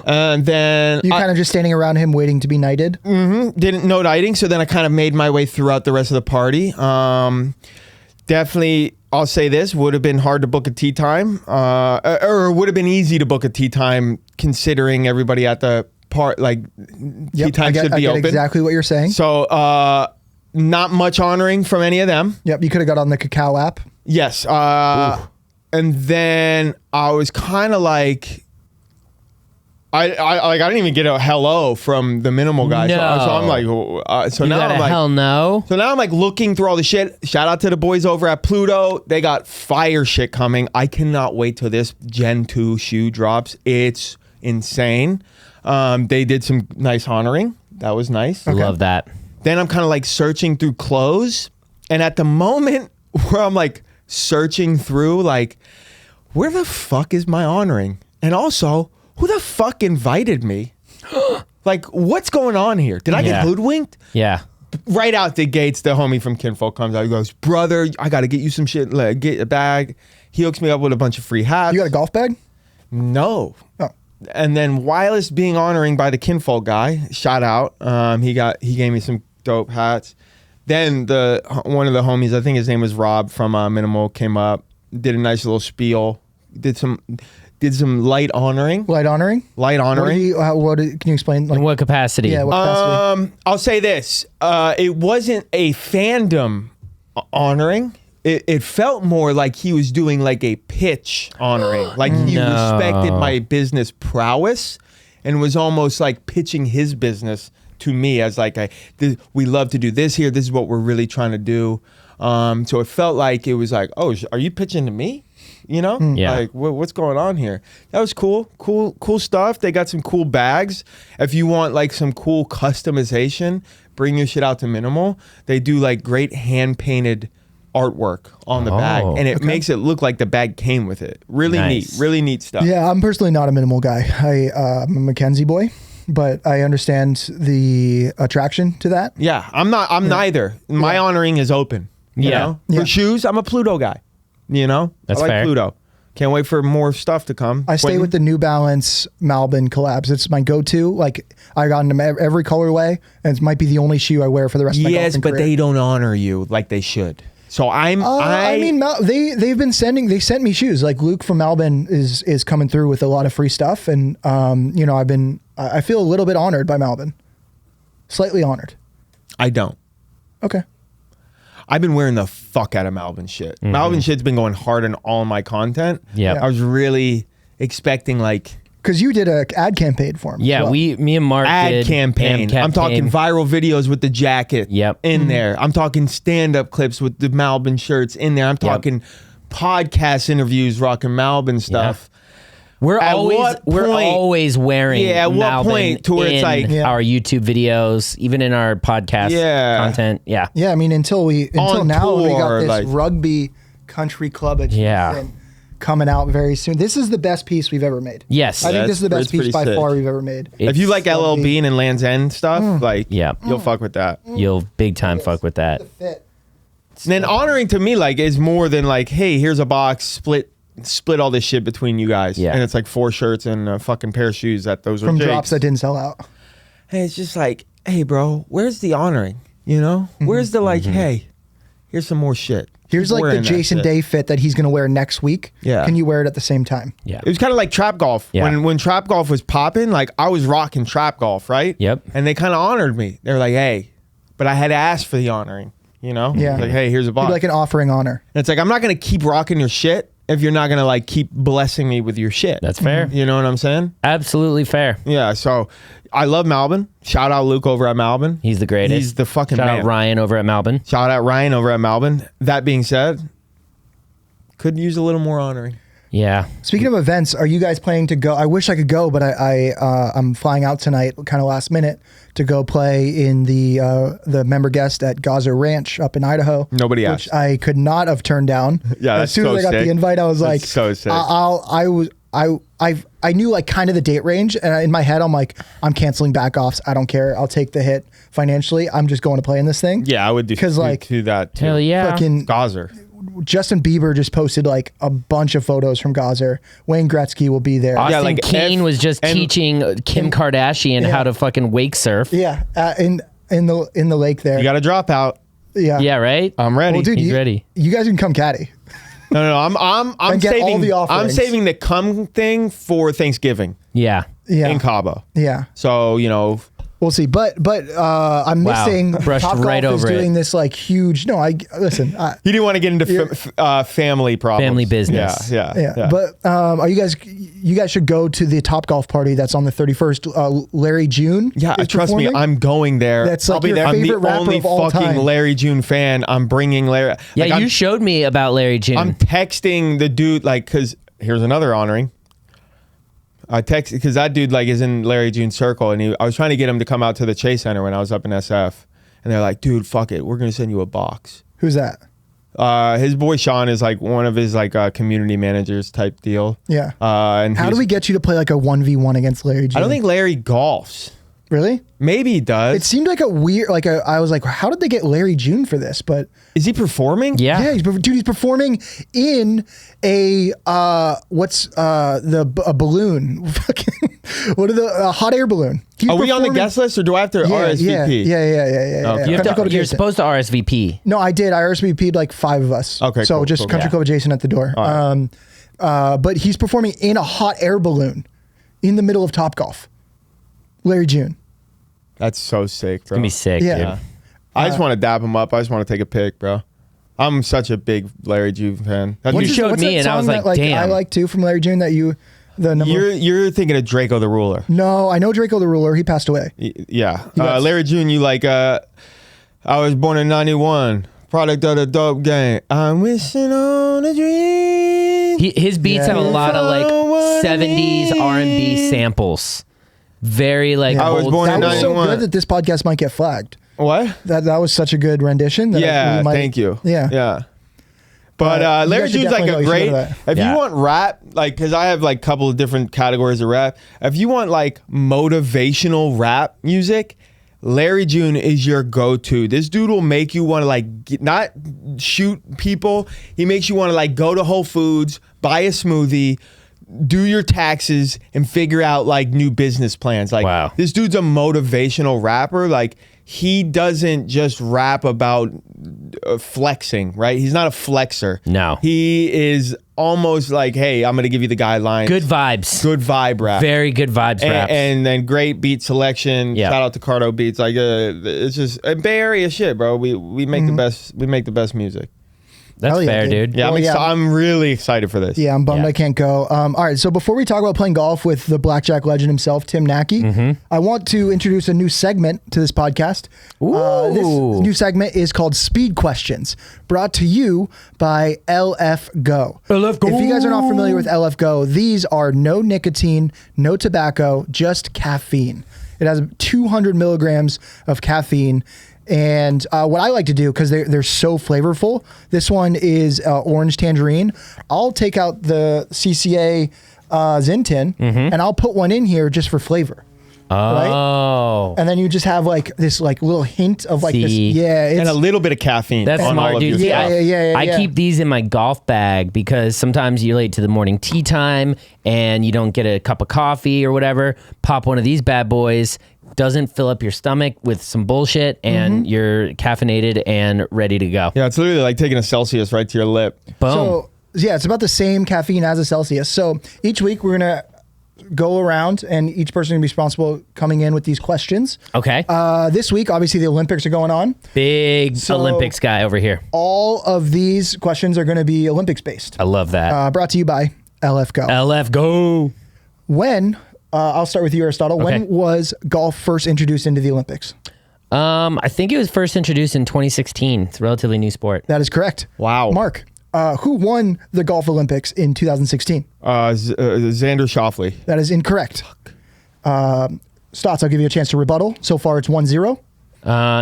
C: And then
E: You kind of just standing around him waiting to be knighted.
C: didn't know knighting, so then I kind of made my way throughout the rest of the party. Definitely I'll say this, would have been hard to book a tea time, or would have been easy to book a tea time considering everybody at the part, like tea time should be open.
E: Exactly what you're saying.
C: So not much honoring from any of them.
E: Yep, you could have got on the Cacao app.
C: Yes. And then I was kind of like, I didn't even get a hello from the Mnml guy.
B: No.
C: So I'm like, so
B: You
C: now
B: got
C: I'm
B: a
C: like,
B: hell no.
C: so now I'm like looking through all the shit. Shout out to the boys over at Pluto. They got fire shit coming. I cannot wait till this Gen 2 shoe drops. It's insane. They did some nice honoring. That was nice.
B: Love that.
C: Then I'm kind of like searching through clothes. And at the moment where I'm like searching through, like, where the fuck is my honoring? And also, who the fuck invited me? Like, what's going on here? Did I get hoodwinked?
B: Yeah.
C: Right out the gates, the homie from Kinfolk comes out. He goes, brother, I got to get you some shit. Like, get a bag. He hooks me up with a bunch of free hats.
E: You got a golf bag?
C: No.
E: Oh.
C: And then Wireless being honoring by the Kinfolk guy, shout out. He gave me some dope hats. Then one of the homies, I think his name was Rob from Mnml, came up, did a nice little spiel, did some light honoring.
E: Light honoring?
C: Light honoring.
E: Can you explain? Like,
B: In what capacity?
E: yeah, what capacity?
C: I'll say this. It wasn't a fandom honoring. It felt more like he was doing like a pitch honoring. Like he
B: No.
C: respected my business prowess and was almost like pitching his business to me as like, we love to do this here. This is what we're really trying to do. So it felt like it was like, oh, are you pitching to me? You know?
B: Yeah.
C: Like, what's going on here? That was cool. Cool stuff. They got some cool bags. If you want like some cool customization, bring your shit out to Mnml. They do like great hand-painted artwork on the bag. And it makes it look like the bag came with it. Really
B: Nice.
C: neat. Really neat stuff.
E: Yeah, I'm personally not a Mnml guy. I'm a Mackenzie boy, but I understand the attraction to that.
C: Yeah, I'm neither. My honoring is open. You know?
E: Yeah.
C: For shoes, I'm a Pluto guy. You know?
B: That's
C: I like
B: fair.
C: Pluto. Can't wait for more stuff to come.
E: I stay with the New Balance Malbin collabs. It's my go-to. Like, I got into every colorway, and it might be the only shoe I wear for the rest of my
C: Yes,
E: golfing
C: but
E: career.
C: they don't honor you like they should. So
E: I mean, they sent me shoes. Like Luke from Malbin is coming through with a lot of free stuff, and you know, I feel a little bit honored by Malbin, slightly honored.
C: I don't.
E: Okay.
C: I've been wearing the fuck out of Malvin shit. Malvin shit's been going hard on all my content.
B: Yep.
C: I was really expecting like
E: Because you did an ad campaign for him.
B: Yeah,
E: as well.
B: me and Mark
C: ad
B: did
C: campaign. I'm talking viral videos with the jacket
B: Yep.
C: in there. I'm talking stand-up clips with the Malvin shirts in there. I'm talking podcast interviews rocking Malvin stuff.
B: We're
C: At
B: always
C: what
B: we're
C: point-
B: always wearing
C: Yeah, at what
B: Malvin
C: point to where it's
B: in
C: like-
E: Yeah.
B: our YouTube videos, even in our podcast content. Yeah.
E: Yeah, I mean, until
C: On
E: now we got
C: tour,
E: this
C: like-
E: rugby country club
B: Yeah.
E: coming out very soon. This is the best piece we've ever made.
B: Yes.
E: I think this is the
C: It's
E: best piece
C: pretty
E: by
C: sick.
E: far we've ever made.
C: If you like LL
E: rugby.
C: Bean and Land's End stuff, like
B: Yeah.
C: you'll fuck with that.
B: You'll big time fuck with that.
E: The fit.
C: And then honoring to me like is more than like, hey, here's a box, split all this shit between you guys.
B: Yeah.
C: And it's like 4 shirts and a fucking pair of shoes that those
E: From
C: are
E: drops
C: Jake's.
E: that didn't sell out.
C: Hey, it's just like, hey, bro, where's the honoring? You know? Where's the like, hey, here's some more shit.
E: Here's
C: Keep
E: like the
C: wearing that
E: Jason
C: shit.
E: Day fit that he's going to wear next week.
C: Yeah.
E: Can you wear it at the same time?
B: Yeah.
C: It was kind of like trap golf.
B: Yeah.
C: When trap golf was popping, like I was rocking trap golf, right?
B: Yep.
C: And they kind of honored me. They were like, hey, but I had to ask for the honoring, you know?
E: Yeah.
C: Like, hey, here's a box.
E: Maybe like an offering honor.
C: And it's like, I'm not going to keep rocking your shit if you're not going to like keep blessing me with your shit.
B: That's fair.
C: You know what I'm saying?
B: Absolutely fair.
C: Yeah. So I love Malvin. Shout out Luke over at Malvin.
B: He's the greatest.
C: He's the fucking
B: Shout
C: man.
B: out Ryan over at Malbin.
C: Shout out Ryan over at Malvin. That being said, could use a little more honoring.
B: Yeah.
E: Speaking of events, are you guys planning to go? I wish I could go, but I'm flying out tonight, kind of last minute, to go play in the member guest at Gaza Ranch up in Idaho.
C: Nobody asked.
E: Which I could not have turned down.
C: Yeah,
E: as
C: that's
E: soon
C: so
E: as I got
C: sick.
E: the invite, I was
C: That's
E: like,
C: so sick.
E: I knew like kind of the date range, and in my head, I'm like, I'm canceling back offs. I don't care. I'll take the hit financially. I'm just going to play in this thing.
C: Yeah, I would do
E: 'Cause, like,
C: do that too.
B: Hell yeah.
E: Fucking
C: Gazer.
E: Justin Bieber just posted like a bunch of photos from Gaza. Wayne Gretzky will be there.
B: Austin
C: like,
B: Keane was just
C: and-
B: teaching Kim Kardashian how to fucking wake surf.
E: Yeah, in the lake there.
C: You got to drop out.
E: yeah.
B: Yeah, right?
C: I'm ready.
E: Well, dude,
B: He's
E: you,
B: ready.
E: You guys can come caddy.
C: No. I'm
E: And get all
C: saving.
E: the
C: I'm
E: offerings.
C: saving the cum thing for Thanksgiving
B: Yeah.
E: Yeah.
C: in Cabo.
E: Yeah.
C: So
E: We'll see, but I'm
B: Wow.
E: missing.
B: Brushed
E: Top
B: right
E: Golf is
B: over it.
E: doing this like huge. No, listen.
C: he didn't want to get into family problems,
B: Family business.
E: Yeah. But are you guys should go to the Top Golf party that's on the 31st. Larry June.
C: Yeah,
E: is
C: trust me,
E: performing.
C: I'm going there.
E: That's like
C: I'll be
E: your
C: there. I'm the
E: favorite rapper
C: only
E: of all
C: fucking
E: time.
C: Larry June fan. I'm bringing Larry.
B: Yeah,
C: like,
B: you showed me about Larry June.
C: I'm texting the dude because here's another honoring. I text because that dude is in Larry June's circle, and I was trying to get him to come out to the Chase Center when I was up in SF, and they're like, "Dude, fuck it, we're gonna send you a box."
E: Who's that?
C: His boy Sean is one of his community managers type deal.
E: Yeah.
C: And
E: How do we get you to play like a 1v1 against Larry June?
C: I don't think Larry golfs.
E: Really.
C: Maybe he does.
E: It seemed like a weird. I was like, how did they get Larry June for this? But
C: Is he performing?
B: yeah.
E: he's performing in a a balloon. What are the hot air balloon? He's
C: Are we on the
E: performing-
C: guest list or do I have to RSVP?
E: Yeah.
C: Okay.
B: You have
E: Country Club
B: you're
E: Jason.
B: supposed to RSVP.
E: No, I did. I RSVP'd like 5 of us.
C: Okay,
E: so
C: cool,
E: just
C: cool.
E: Country
B: Yeah.
E: Club Jason at the door.
C: All right.
E: But he's performing in a hot air balloon in the middle of Top Golf. Larry June.
C: That's so sick, bro.
B: Gonna be sick,
E: Yeah.
B: dude.
C: I just want to dap him up. I just want to take a pic, bro. I'm such a big Larry June fan. That
B: You
C: dude-
B: showed
E: What's
B: me
E: that
B: and I was
E: song
B: like,
E: that,
B: damn.
E: I like too from Larry June that the number.
C: you're thinking of Draco the Ruler.
E: No, I know Draco the Ruler. He passed away.
C: Yeah.
E: got-
C: Larry June, you I was born in 91. Product of the dope gang. I'm wishing on a dream.
B: His beats have a lot of like 70s R&B samples. Very
C: I was
B: old
C: born in
E: That was so
C: 91.
E: good that this podcast might get flagged.
C: What?
E: That was such a good rendition. That
C: Yeah,
E: we might,
C: thank you.
E: Yeah.
C: Yeah. But
E: You
C: Larry
E: guys should
C: June's
E: definitely
C: a
E: go. You should
C: great.
E: go to that.
C: If
B: Yeah.
C: you want rap, because I have a couple of different categories of rap. If you want motivational rap music, Larry June is your go-to. This dude will make you want to not shoot people. He makes you want to go to Whole Foods, buy a smoothie, do your taxes, and figure out new business plans.
B: Wow.
C: This dude's a motivational rapper. He doesn't just rap about flexing, right? He's not a flexer.
B: No.
C: He is almost hey, I'm going to give you the guidelines.
B: Good vibes.
C: Good vibe rap.
B: Very good vibes raps.
C: And then great beat selection.
B: Yeah.
C: Shout out to Cardo Beats. It's just Bay Area shit, bro. We make the best. We make the best music.
B: That's
E: Hell yeah,
B: fair,
E: dude.
B: dude.
C: Yeah,
E: Well,
C: I'm really excited for this.
E: Yeah, I'm bummed
B: Yeah.
E: I can't go. All right, so before we talk about playing golf with the blackjack legend himself, Tim Nackey, I want to introduce a new segment to this podcast. This
B: Ooh.
E: new segment is called Speed Questions, brought to you by LF Go.
B: LF Go.
E: If you guys are not familiar with LF Go, these are no nicotine, no tobacco, just caffeine. It has 200 milligrams of caffeine. And what I like to do, because they're so flavorful, this one is orange tangerine. I'll take out the CCA Zyn tin, and I'll put one in here just for flavor. Right?
B: Oh.
E: And then you just have this little hint of this.
B: See?
E: Yeah, it's,
C: And a little bit of caffeine.
B: That's
C: on all
B: smart,
C: of
B: dude.
C: your
B: See,
C: stuff.
E: Yeah.
B: I keep these in my golf bag because sometimes you're late to the morning tea time and you don't get a cup of coffee or whatever. Pop one of these bad boys. Doesn't fill up your stomach with some bullshit and you're caffeinated and ready to go.
C: Yeah, it's literally like taking a Celsius right to your lip.
B: Boom.
E: So yeah, it's about the same caffeine as a Celsius. So each week we're gonna go around and each person gonna be responsible coming in with these questions.
B: Okay.
E: This week, obviously, the Olympics are going on.
B: Big
E: so-
B: Olympics guy over here.
E: All of these questions are going to be Olympics based.
B: I love that.
E: Brought to you by LF Go.
B: LF go.
E: When, I'll start with you, Aristotle.
B: Okay.
E: When was golf first introduced into the Olympics?
B: I think it was first introduced in 2016. It's a relatively new sport.
E: That is correct.
C: Wow.
E: Mark, who won the golf Olympics in 2016?
C: Xander Schauffele.
E: That is incorrect. Stotts, I'll give you a chance to rebuttal. So far, it's 1-0.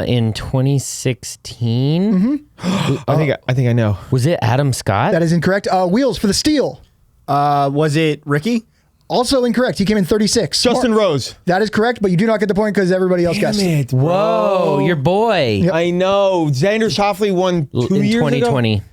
B: In 2016,
C: I think I know.
B: was it Adam Scott?
E: That is incorrect. Wheels for the steal.
F: Was it Ricky?
E: Also incorrect. He came in 36.
C: Justin
E: Mark,
C: Rose.
E: that is correct, but you do not get the point because everybody else guessed.
C: it, bro.
B: Whoa, your boy.
E: Yep.
C: I know. Xander Schauffele won 2
B: in
C: years
B: 2020.
C: ago.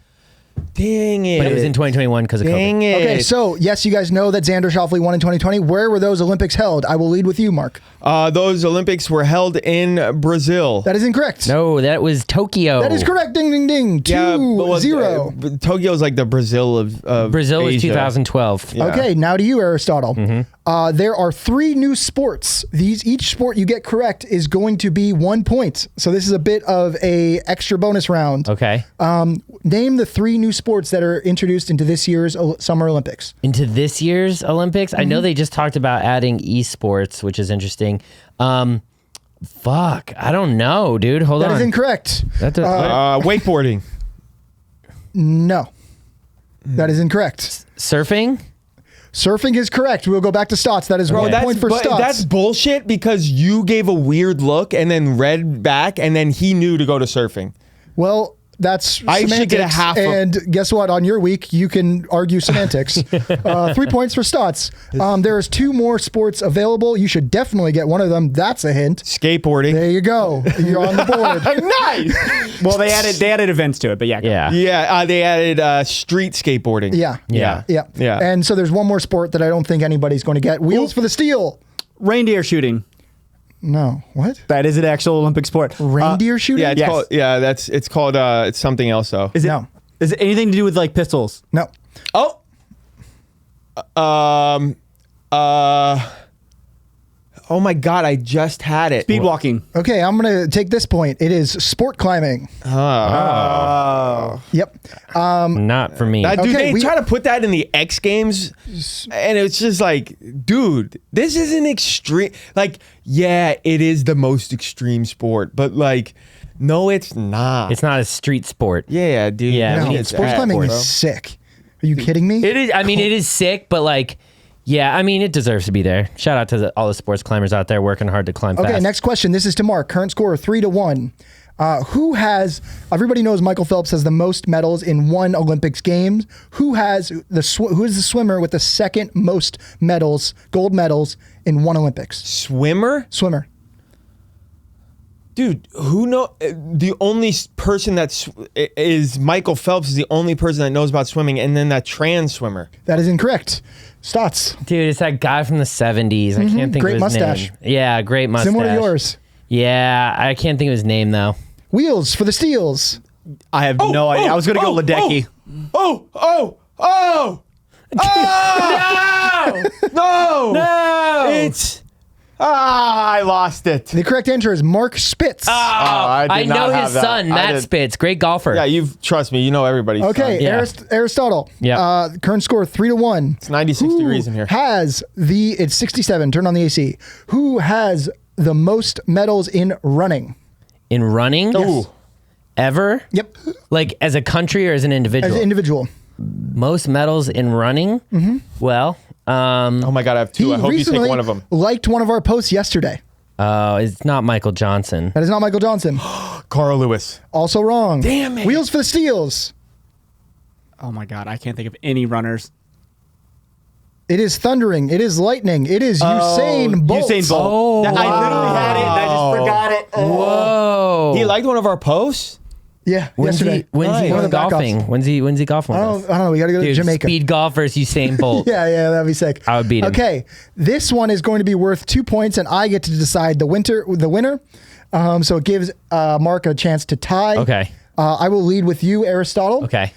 C: Dang it.
B: But it was in 2021 because of
C: Dang
B: COVID.
C: it.
E: Okay, so yes, you guys know that Xander Schauffele won in 2020. Where were those Olympics held? I will lead with you, Mark.
C: Those Olympics were held in Brazil.
E: That is incorrect.
B: No, that was Tokyo.
E: That is correct. Ding, ding, ding. 2-0.
C: Tokyo's like the Brazil of
B: Brazil was
C: Asia.
B: 2012.
C: Yeah.
E: Okay, now to you, Aristotle. There are 3 new sports. Each sport you get correct is going to be 1 point. So this is a bit of a extra bonus round.
B: Okay.
E: Name the 3 new sports that are introduced into this year's Summer Olympics.
B: Into this year's Olympics, I know they just talked about adding esports, which is interesting. Fuck, I don't know, dude. Hold on.
E: That is incorrect.
C: Wakeboarding.
E: No. That is incorrect.
B: Surfing?
E: Surfing is correct. We'll go back to Stotts. That is 1 point for Stotts.
C: That's bullshit because you gave a weird look and then read back and then he knew to go to surfing.
E: Well, that's
C: I should
E: semantics.
C: get a half of-
E: And guess what? On your week, you can argue semantics. 3 points for Stotts. There's 2 more sports available. You should definitely get one of them. That's a hint.
C: Skateboarding.
E: There you go. You're on the board.
C: Nice.
F: Well, they added events to it, but yeah.
B: Yeah.
C: Yeah, they added street skateboarding.
E: Yeah.
B: Yeah.
E: Yeah.
C: Yeah.
E: And so there's one more sport that I don't think anybody's going to get. Wheels for the steel.
F: Reindeer shooting.
E: No. What?
F: That is an actual Olympic sport.
E: Reindeer shooting?
C: Yeah, it's
F: Yes.
C: called. Yeah, it's called. It's something else though.
F: Is it?
E: No.
F: Is it anything to do with like pistols?
E: No.
C: Oh. Oh my God! I just had it.
F: Speed walking.
E: Okay, I'm going to take this point. It is sport climbing. Yep.
B: Not for me.
C: Dude,
E: Okay,
C: they try to put that in the X Games, and it's just like, dude, this is an extreme. Like, yeah, it is the most extreme sport, but like, no, it's not.
B: It's not a street sport.
C: Yeah, dude.
B: Yeah,
E: No,
B: we need
E: sports
C: that,
E: climbing
C: bro.
E: is sick. Are you kidding me?
B: It is. I mean, it is sick, but like, yeah, I mean, it deserves to be there. Shout out to all the sports climbers out there working hard to climb
E: Okay,
B: fast.
E: next question. This is to Mark. Current score 3-1. Who has? Everybody knows Michael Phelps has the most medals in one Olympics games. Who is the swimmer with the second most medals, gold medals in one Olympics?
C: Swimmer?
E: Swimmer.
C: Dude, who know? The only person is Michael Phelps is the only person that knows about swimming, and then that trans swimmer.
E: That is incorrect. Stotts.
B: Dude, it's that guy from the 70s. I can't think
E: Great
B: of his
E: mustache.
B: name. Yeah, great mustache.
E: Similar to yours.
B: Yeah, I can't think of his name though.
E: Wheels for the steals.
F: I have no idea. I was gonna go Ledecky.
C: Oh! No!
B: No!
C: It's I lost it.
E: The correct answer is Mark Spitz.
C: I
B: I
C: did not
B: know
C: have
B: his
C: that.
B: son,
C: I
B: Matt
C: did-
B: Spitz, great golfer.
C: Yeah, trust me, you know everybody's
E: Okay,
C: son.
B: Yeah.
E: Aristotle.
B: Yeah.
E: Current score 3-1.
C: It's 96 degrees in here.
E: It's 67. Turn on the AC. Who has the most medals in running?
B: In running?
C: Ooh.
B: Ever?
E: Yep.
B: Like as a country or as an individual?
E: As an individual.
B: Most medals in running? Mm-hmm. Well,
C: Oh my God, I have 2. I hope you take one of them.
E: Liked one of our posts yesterday.
B: it's not Michael Johnson.
E: That is not Michael Johnson.
C: Carl Lewis.
E: Also wrong.
C: Damn it.
E: Wheels for the steals.
F: Oh my god, I can't think of any runners.
E: It is thundering. It is lightning. It is Usain Bolt.
F: Usain Bolt.
B: Oh,
F: I literally had it and I just forgot it.
B: Whoa.
C: He liked one of our posts?
E: Yeah,
B: When's
E: yesterday.
B: he
E: One of the
B: golfing?
E: backups.
B: When's he golfing
E: I
B: with
E: don't
B: us?
E: know. We got to go to
B: Dude,
E: Jamaica.
B: speed golf versus Usain Bolt.
E: Yeah, that'd be sick.
B: I would beat him.
E: Okay, this one is going to be worth 2 points, and I get to decide the winner. So it gives Mark a chance to tie.
B: Okay.
E: I will lead with you, Aristotle.
B: Okay.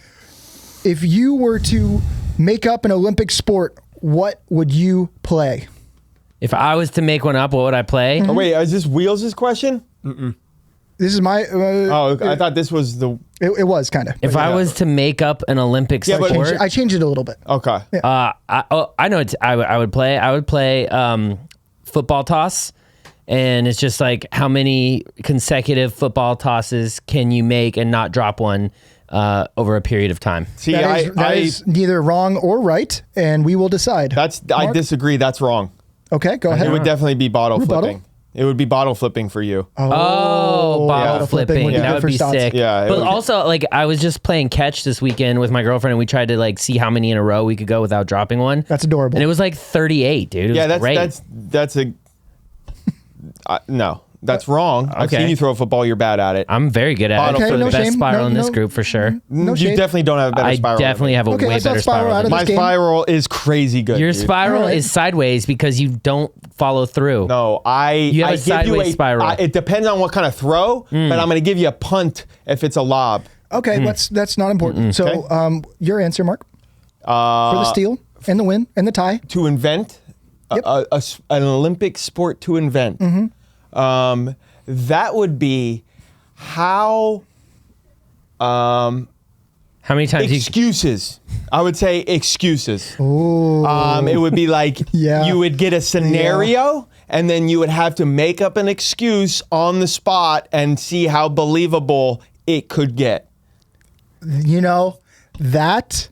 E: If you were to make up an Olympic sport, what would you play?
B: If I was to make one up, what would I play?
E: Mm-hmm.
C: Oh, wait, is this Wheels' question?
E: This is my.
C: I thought this was the.
E: It was kind of.
B: If I was to make up an Olympic
C: Yeah, but-
B: sport,
E: I changed it a little bit.
C: Okay.
B: I know I would play. I would play football toss, and it's just like how many consecutive football tosses can you make and not drop one over a period of time?
C: See,
E: That is neither wrong or right, and we will decide.
C: I
E: Mark?
C: disagree. That's wrong.
E: Okay, go ahead.
C: It would definitely be bottle
E: Rebuttal?
C: flipping. It would be bottle flipping for you.
B: Oh, bottle
E: yeah.
B: flipping.
E: would be
B: That
E: good
B: would
E: for
B: be
E: Stotts.
B: sick.
C: Yeah, it
B: but
C: would be-
B: also, like, I was just playing catch this weekend with my girlfriend, and we tried to like see how many in a row we could go without dropping one.
E: That's adorable.
B: And it was like 38, dude. It was
C: Yeah,
B: great.
C: that's a. No, That's wrong. I've
B: Okay.
C: seen you throw a football. You're bad at it.
B: I'm very good at it.
E: Okay,
B: For
E: no
B: the best
E: shame.
B: spiral in this
E: No-
B: group for sure.
E: No
C: you
E: shade.
C: definitely don't have a better
B: I
C: spiral.
B: definitely have a
E: Okay,
B: way
E: let's not
B: better
E: spiral
B: spiral.
E: out
B: than
E: of
B: you.
C: My
E: this game.
C: spiral is crazy good.
B: Your
C: dude.
B: spiral
E: Alright.
B: is sideways because you don't follow through.
C: No,
B: You have
C: I
B: a
C: give you
B: sideways spiral.
C: it depends on what kind of throw, but I'm going to give you a punt if it's a lob.
E: Okay, that's not important. So,
C: Okay.
E: your answer, Mark, for the steal and the win and the tie.
C: To invent
E: Yep.
C: an Olympic sport to invent. That would be how
B: How many times you
C: excuses. I would say excuses.
E: Ooh.
C: It would be like
E: Yeah.
C: you would get a scenario and then you would have to make up an excuse on the spot and see how believable it could get.
E: You know, that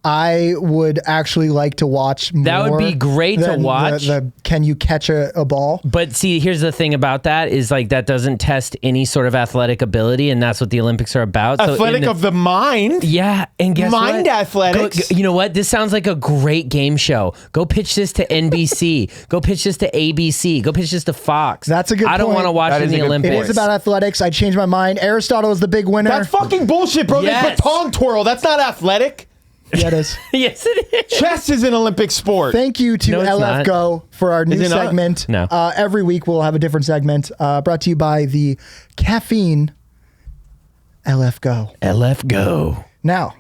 E: I would actually like to watch more.
B: That would be great to
E: than
B: watch.
E: The can you catch a ball?
B: But see, here's the thing about that is like that doesn't test any sort of athletic ability, and that's what the Olympics are about. So in
C: Athletic of the mind.
B: yeah, and guess
C: Mind
B: what?
C: athletics.
B: You know what? This sounds like a great game show. Go pitch this to NBC. Go pitch this to ABC. Go pitch this to Fox.
E: That's a good
B: I don't
E: point.
B: want to watch
C: That
B: it in
C: is a
B: the
C: good
B: Olympics.
E: It is about athletics. I changed my mind. Aristotle is the big winner.
C: That's fucking bullshit, bro.
B: Yes.
C: They baton twirl. That's not athletic.
E: Yeah, it is.
B: Yes, it is.
C: Chess is an Olympic sport.
E: Thank you to
B: No, it's
E: LF
B: not.
E: Go for our new
C: it not?
E: segment.
B: No.
E: Every week we'll have a different segment brought to you by the caffeine LF Go.
B: LF go.
E: Now,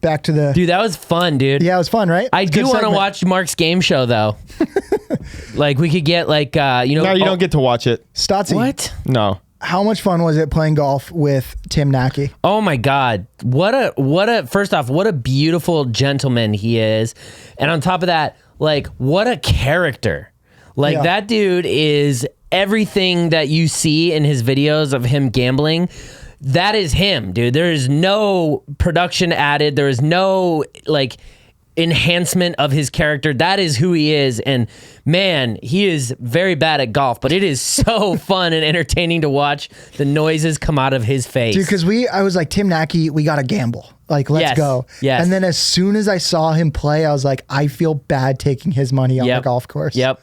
E: back to the.
B: Dude, that was fun, dude.
E: Yeah, it was fun, right?
B: I
E: It's a
B: do
E: good
B: want to
E: segment.
B: watch Mark's game show though. Like we could get like
C: No, you don't get to watch it.
E: Stotzy.
B: what?
C: No.
E: How much fun was it playing golf with Tim Nackey?
B: Oh my God. What a first off, what a beautiful gentleman he is. And on top of that, like what a character. Like
E: Yeah.
B: that dude is everything that you see in his videos of him gambling. That is him, dude. There is no production added. There is no like enhancement of his character. That is who he is. And man, he is very bad at golf, but it is so fun and entertaining to watch the noises come out of his face.
E: Dude, because I was like, Tim Nackey, we got to gamble. Like, let's
B: Yes,
E: go.
B: yes.
E: And then as soon as I saw him play, I was like, I feel bad taking his money on the
B: Yep.
E: golf course.
B: Yep.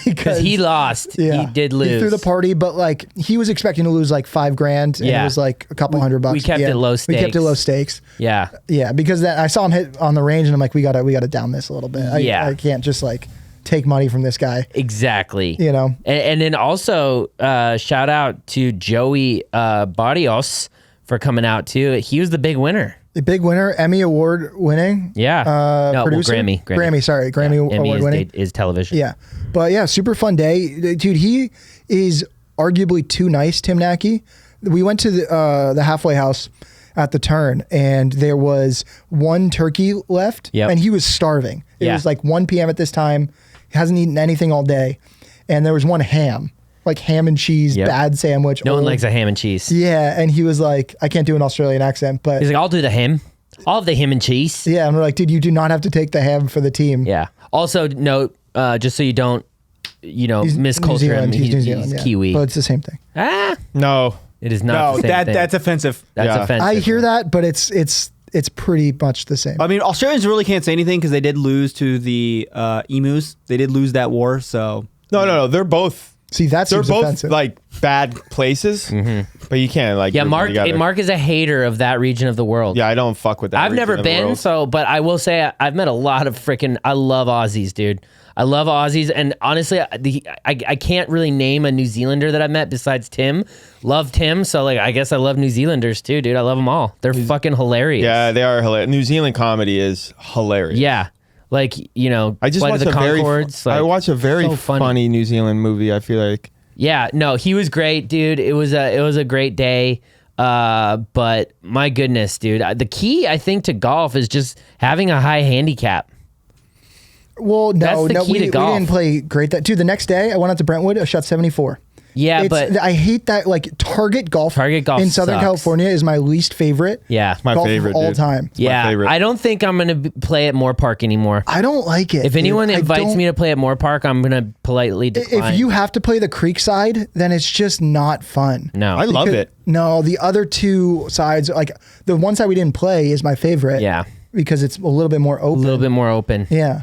B: Because he lost. He did lose.
E: He threw the party, but like he was expecting to lose like $5,000, and it
B: Yeah.
E: was like a couple $100.
B: we kept it low
E: We kept it
B: stakes.
E: low stakes.
B: Yeah.
E: Yeah, because then I saw him hit on the range, and I'm like, we gotta down this a little bit.
B: Yeah.
E: I can't just like take money from this guy.
B: Exactly.
E: You know.
B: And then also shout out to Joey Barrios for coming out too. He was the big winner.
E: The big winner, Emmy Award winning.
B: Yeah. No, well,
E: producer?
B: Grammy.
E: Grammy
B: Emmy
E: Award
B: is,
E: winning.
B: is television.
E: Yeah. But yeah, super fun day. Dude, he is arguably too nice, Tim Nackey. We went to the halfway house at the turn, and there was one turkey left,
B: Yep.
E: and he was starving. It
B: Yeah.
E: was like 1 p.m. at this time. He hasn't eaten anything all day. And there was one ham, like ham and cheese,
B: Yep.
E: bad sandwich.
B: No one
E: old.
B: likes a ham and cheese.
E: Yeah, and he was like, I can't do an Australian accent, but
B: He's like, I'll do the ham. I'll have the ham and cheese.
E: yeah, and we're like, dude, you do not have to take the ham for the team.
B: Yeah. Also, note, just so you don't,
E: He's New
B: misculture
E: Zealand.
B: him,
E: He's New Zealand, yeah.
B: Kiwi.
E: But it's the same thing.
B: Ah,
C: No.
B: it is not
F: No,
B: the same
F: that
B: thing.
F: that's offensive.
B: That's
C: Yeah.
B: offensive.
E: I hear that, but it's pretty much the same.
F: I mean, Australians really can't say anything because they did lose to the emus. They did lose that war, so
C: No. They're both.
E: See, that
C: They're
E: seems
C: both
E: offensive.
C: like bad places, but you can't like.
B: Yeah,
C: group them
B: Mark.
C: together.
B: Mark is a hater of that region of the world.
C: Yeah, I don't fuck with that.
B: I've
C: region
B: never
C: of the
B: been,
C: world.
B: so but I will say I've met a lot of freaking. I love Aussies, dude. I love Aussies, and honestly, I can't really name a New Zealander that I met besides Tim. Love Tim, so like I guess I love New Zealanders too, dude. I love them all. They're fucking hilarious.
C: Yeah, they are hilarious. New Zealand comedy is hilarious.
B: Yeah. Like,
C: I just
B: Flight
C: watched
B: of the
C: a very.
B: Conchords,
C: I
B: like,
C: watched a very
B: so funny.
C: funny New Zealand movie. I feel like.
B: Yeah, no, he was great, dude. It was a great day. But my goodness, dude, the key I think to golf is just having a high handicap.
E: Well,
B: That's
E: no,
B: the key
E: we
B: to golf.
E: didn't play great. Dude, the next day I went out to Brentwood. I shot 74.
B: Yeah, but
E: I hate that. Like Target golf.
B: Target golf
E: in Southern
B: sucks.
E: California is my least favorite.
B: yeah,
C: My
E: golf
C: favorite
E: of all
C: dude.
E: time.
C: It's my
B: yeah.
C: favorite.
B: I don't think I'm gonna play at Moore Park anymore.
E: I don't like it.
B: If anyone
E: dude. I
B: invites
E: don't-
B: me to play at Moore Park, I'm gonna politely decline.
E: if you have to play the creek side, then it's just not fun.
B: no,
C: I love
E: Because-
C: it.
E: No, the other two sides, like the one side we didn't play, is my favorite.
B: Yeah.
E: because it's a little bit more
B: a
E: open.
B: little bit more open.
E: Yeah.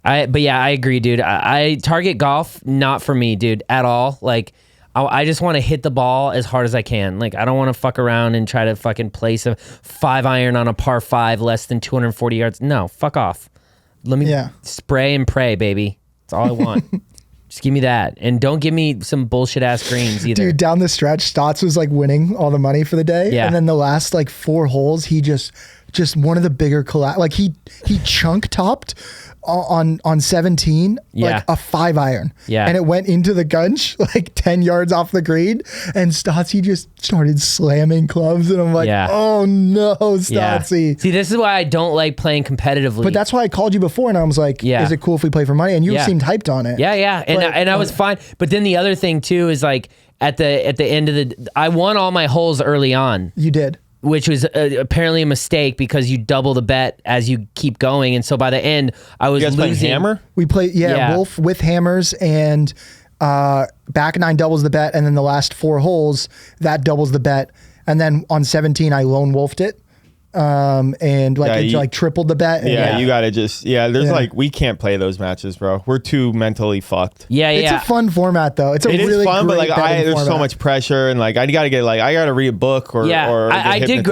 B: But yeah, I agree, dude. I Target golf, not for me, dude, at all. Like, I just want to hit the ball as hard as I can. Like, I don't want to fuck around and try to fucking place a 5-iron on a par 5 less than 240 yards. No, fuck off. Let me spray and pray, baby. That's all I want. Just give me that. And don't give me some bullshit ass greens either.
E: Dude, down the stretch, Stotts was like winning all the money for the day.
B: Yeah.
E: And then the last like 4 holes, he just one of the bigger like he chunk topped on 17 like a 5-iron.
B: Yeah.
E: And it went into the gunch like 10 yards off the green, and Stottsy just started slamming clubs, and I'm like, oh no, Stottsy.
B: See, this is why I don't like playing competitively.
E: But that's why I called you before, and I was like, is it cool if we play for money? And you seemed hyped on it.
B: Yeah. And I was fine. But then the other thing too is like at the end of I won all my holes early on.
E: You did.
B: Which was apparently a mistake because you double the bet as you keep going, and so by the end I was losing.
C: Hammer?
E: We played Wolf with hammers, and back 9 doubles the bet, and then the last 4 holes that doubles the bet, and then on 17 I lone wolfed it, and like it tripled the bet. And
C: you gotta just there's like we can't play those matches, bro. We're too mentally fucked.
E: It's a fun format though. It's really
C: fun,
E: great,
C: but like
E: there's
C: so much pressure, and like I gotta read a book or
B: I did.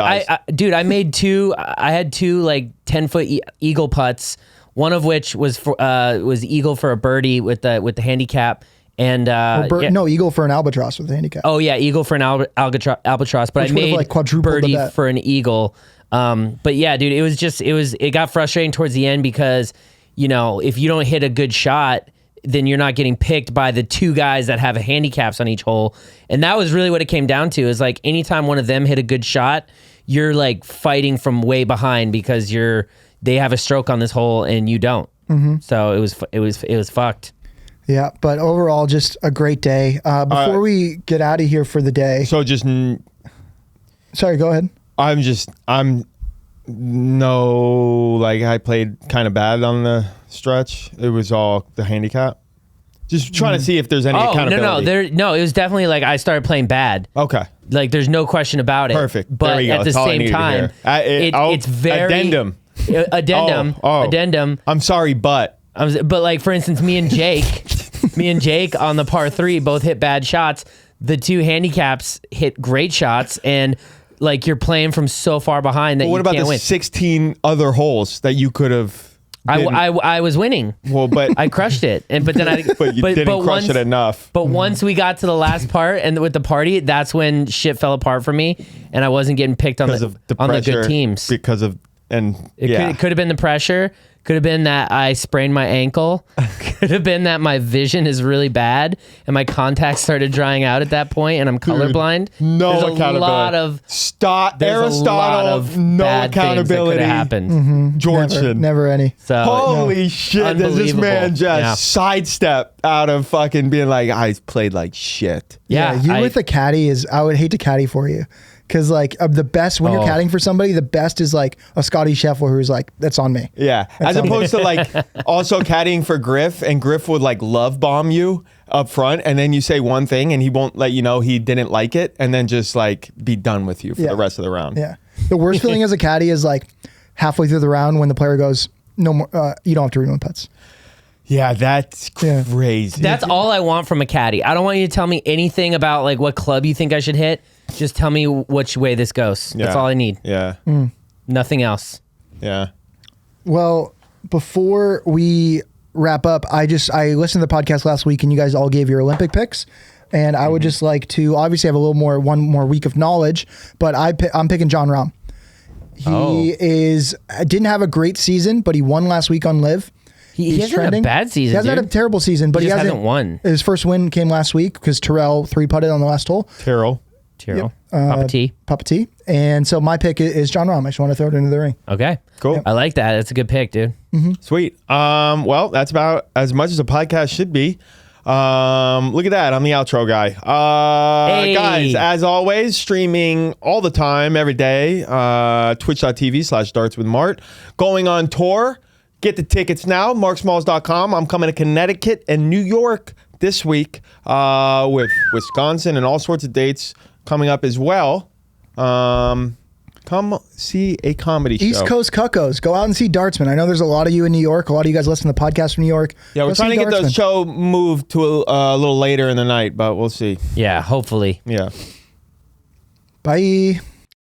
B: Dude, I made 2. I had 2 like 10-foot eagle putts. One of which was eagle for a birdie with the handicap. And
E: eagle for an albatross with the handicap.
B: Oh yeah, eagle for an albatross. But which I made like birdie for an eagle. But yeah, dude, it got frustrating towards the end because, you know, if you don't hit a good shot, then you're not getting picked by the 2 guys that have handicaps on each hole. And that was really what it came down to, is like anytime one of them hit a good shot, you're like fighting from way behind because they have a stroke on this hole and you don't. Mm-hmm. So it was fucked.
E: Yeah, but overall, just a great day. Before we get out of here for the day.
C: So just...
E: Sorry, go ahead.
C: I played kind of bad on the stretch. It was all the handicap. Just trying to see if there's any accountability.
B: No, it was definitely like I started playing bad.
C: Okay.
B: Like there's no question about it.
C: Perfect.
B: But
C: there we go.
B: at the same time, it's very... Addendum.
C: I'm sorry, but
B: like for instance, me and Jake on the par 3 both hit bad shots. The 2 handicaps hit great shots, and like you're playing from so far behind that you can't win. What about the
C: 16 other holes that you could have?
B: I was winning.
C: Well, but
B: I crushed it, but then
C: you didn't crush it enough.
B: But once we got to the last part and with the party, that's when shit fell apart for me, and I wasn't getting picked on the good teams
C: it
B: could have been the pressure. Could have been that I sprained my ankle. Could have been that my vision is really bad and my contacts started drying out at that point and I'm colorblind.
C: No
B: There's
C: accountability.
B: A lot of
C: Aristotle, no accountability.
B: That could have happened.
E: Mm-hmm.
C: Georgian.
E: Never any.
B: So,
C: holy shit. Does this man just sidestep out of fucking being like, I played like shit.
E: Yeah, with a caddy I would hate to caddy for you. Because like the best when you're caddying for somebody, the best is like a Scotty Scheffler who's like, that's on me.
C: Yeah, as opposed to like also caddying for Griff, and Griff would like love bomb you up front, and then you say one thing and he won't let you know he didn't like it, and then just like be done with you for the rest of the round.
E: Yeah, the worst feeling as a caddy is like halfway through the round when the player goes, no more, you don't have to read my putts.
C: Yeah, that's crazy.
B: That's all I want from a caddy. I don't want you to tell me anything about like what club you think I should hit. Just tell me which way this goes. That's all I need.
C: Yeah.
B: Nothing else.
C: Yeah.
E: Well, before we wrap up, I listened to the podcast last week and you guys all gave your Olympic picks. And I would just like to obviously have one more week of knowledge, but I'm picking Jon Rahm. He didn't have a great season, but he won last week on Live.
B: He hasn't had a bad season.
E: He hasn't had a terrible season, but he hasn't
B: won.
E: His first win came last week because Terrell 3-putted on the last hole.
C: Terrell.
B: Yep. Papa T.
E: And so my pick is Jon Rahm. I just want to throw it into the ring.
B: Okay.
C: Cool. Yep.
B: I like that. That's a good pick, dude.
E: Mm-hmm.
C: Sweet. Well, that's about as much as a podcast should be. Look at that. I'm the outro guy.
B: Hey.
C: Guys, as always, streaming all the time, every day. Twitch.tv/dartswithmart. Going on tour. Get the tickets now. marksmalls.com. I'm coming to Connecticut and New York this week with Wisconsin and all sorts of dates coming up as well. Come come see a comedy show.
E: East Coast Cuckoos. Go out and see Dartsman. I know there's a lot of you in New York. A lot of you guys listen to the podcast from New York.
C: Yeah, we're
E: Go see
C: trying to get the
E: Dartsman.
C: show moved to a little later in the night, but we'll see.
B: Yeah, hopefully.
C: Yeah.
E: Bye.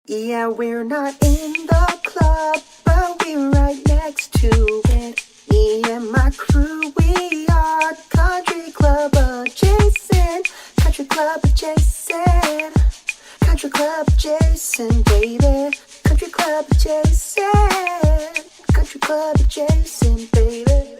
D: Yeah, we're not in the club, but we're right next to it. Me and my crew, we are country club adjacent. Country club adjacent. Country club adjacent, baby. Country club adjacent. Country club adjacent, baby.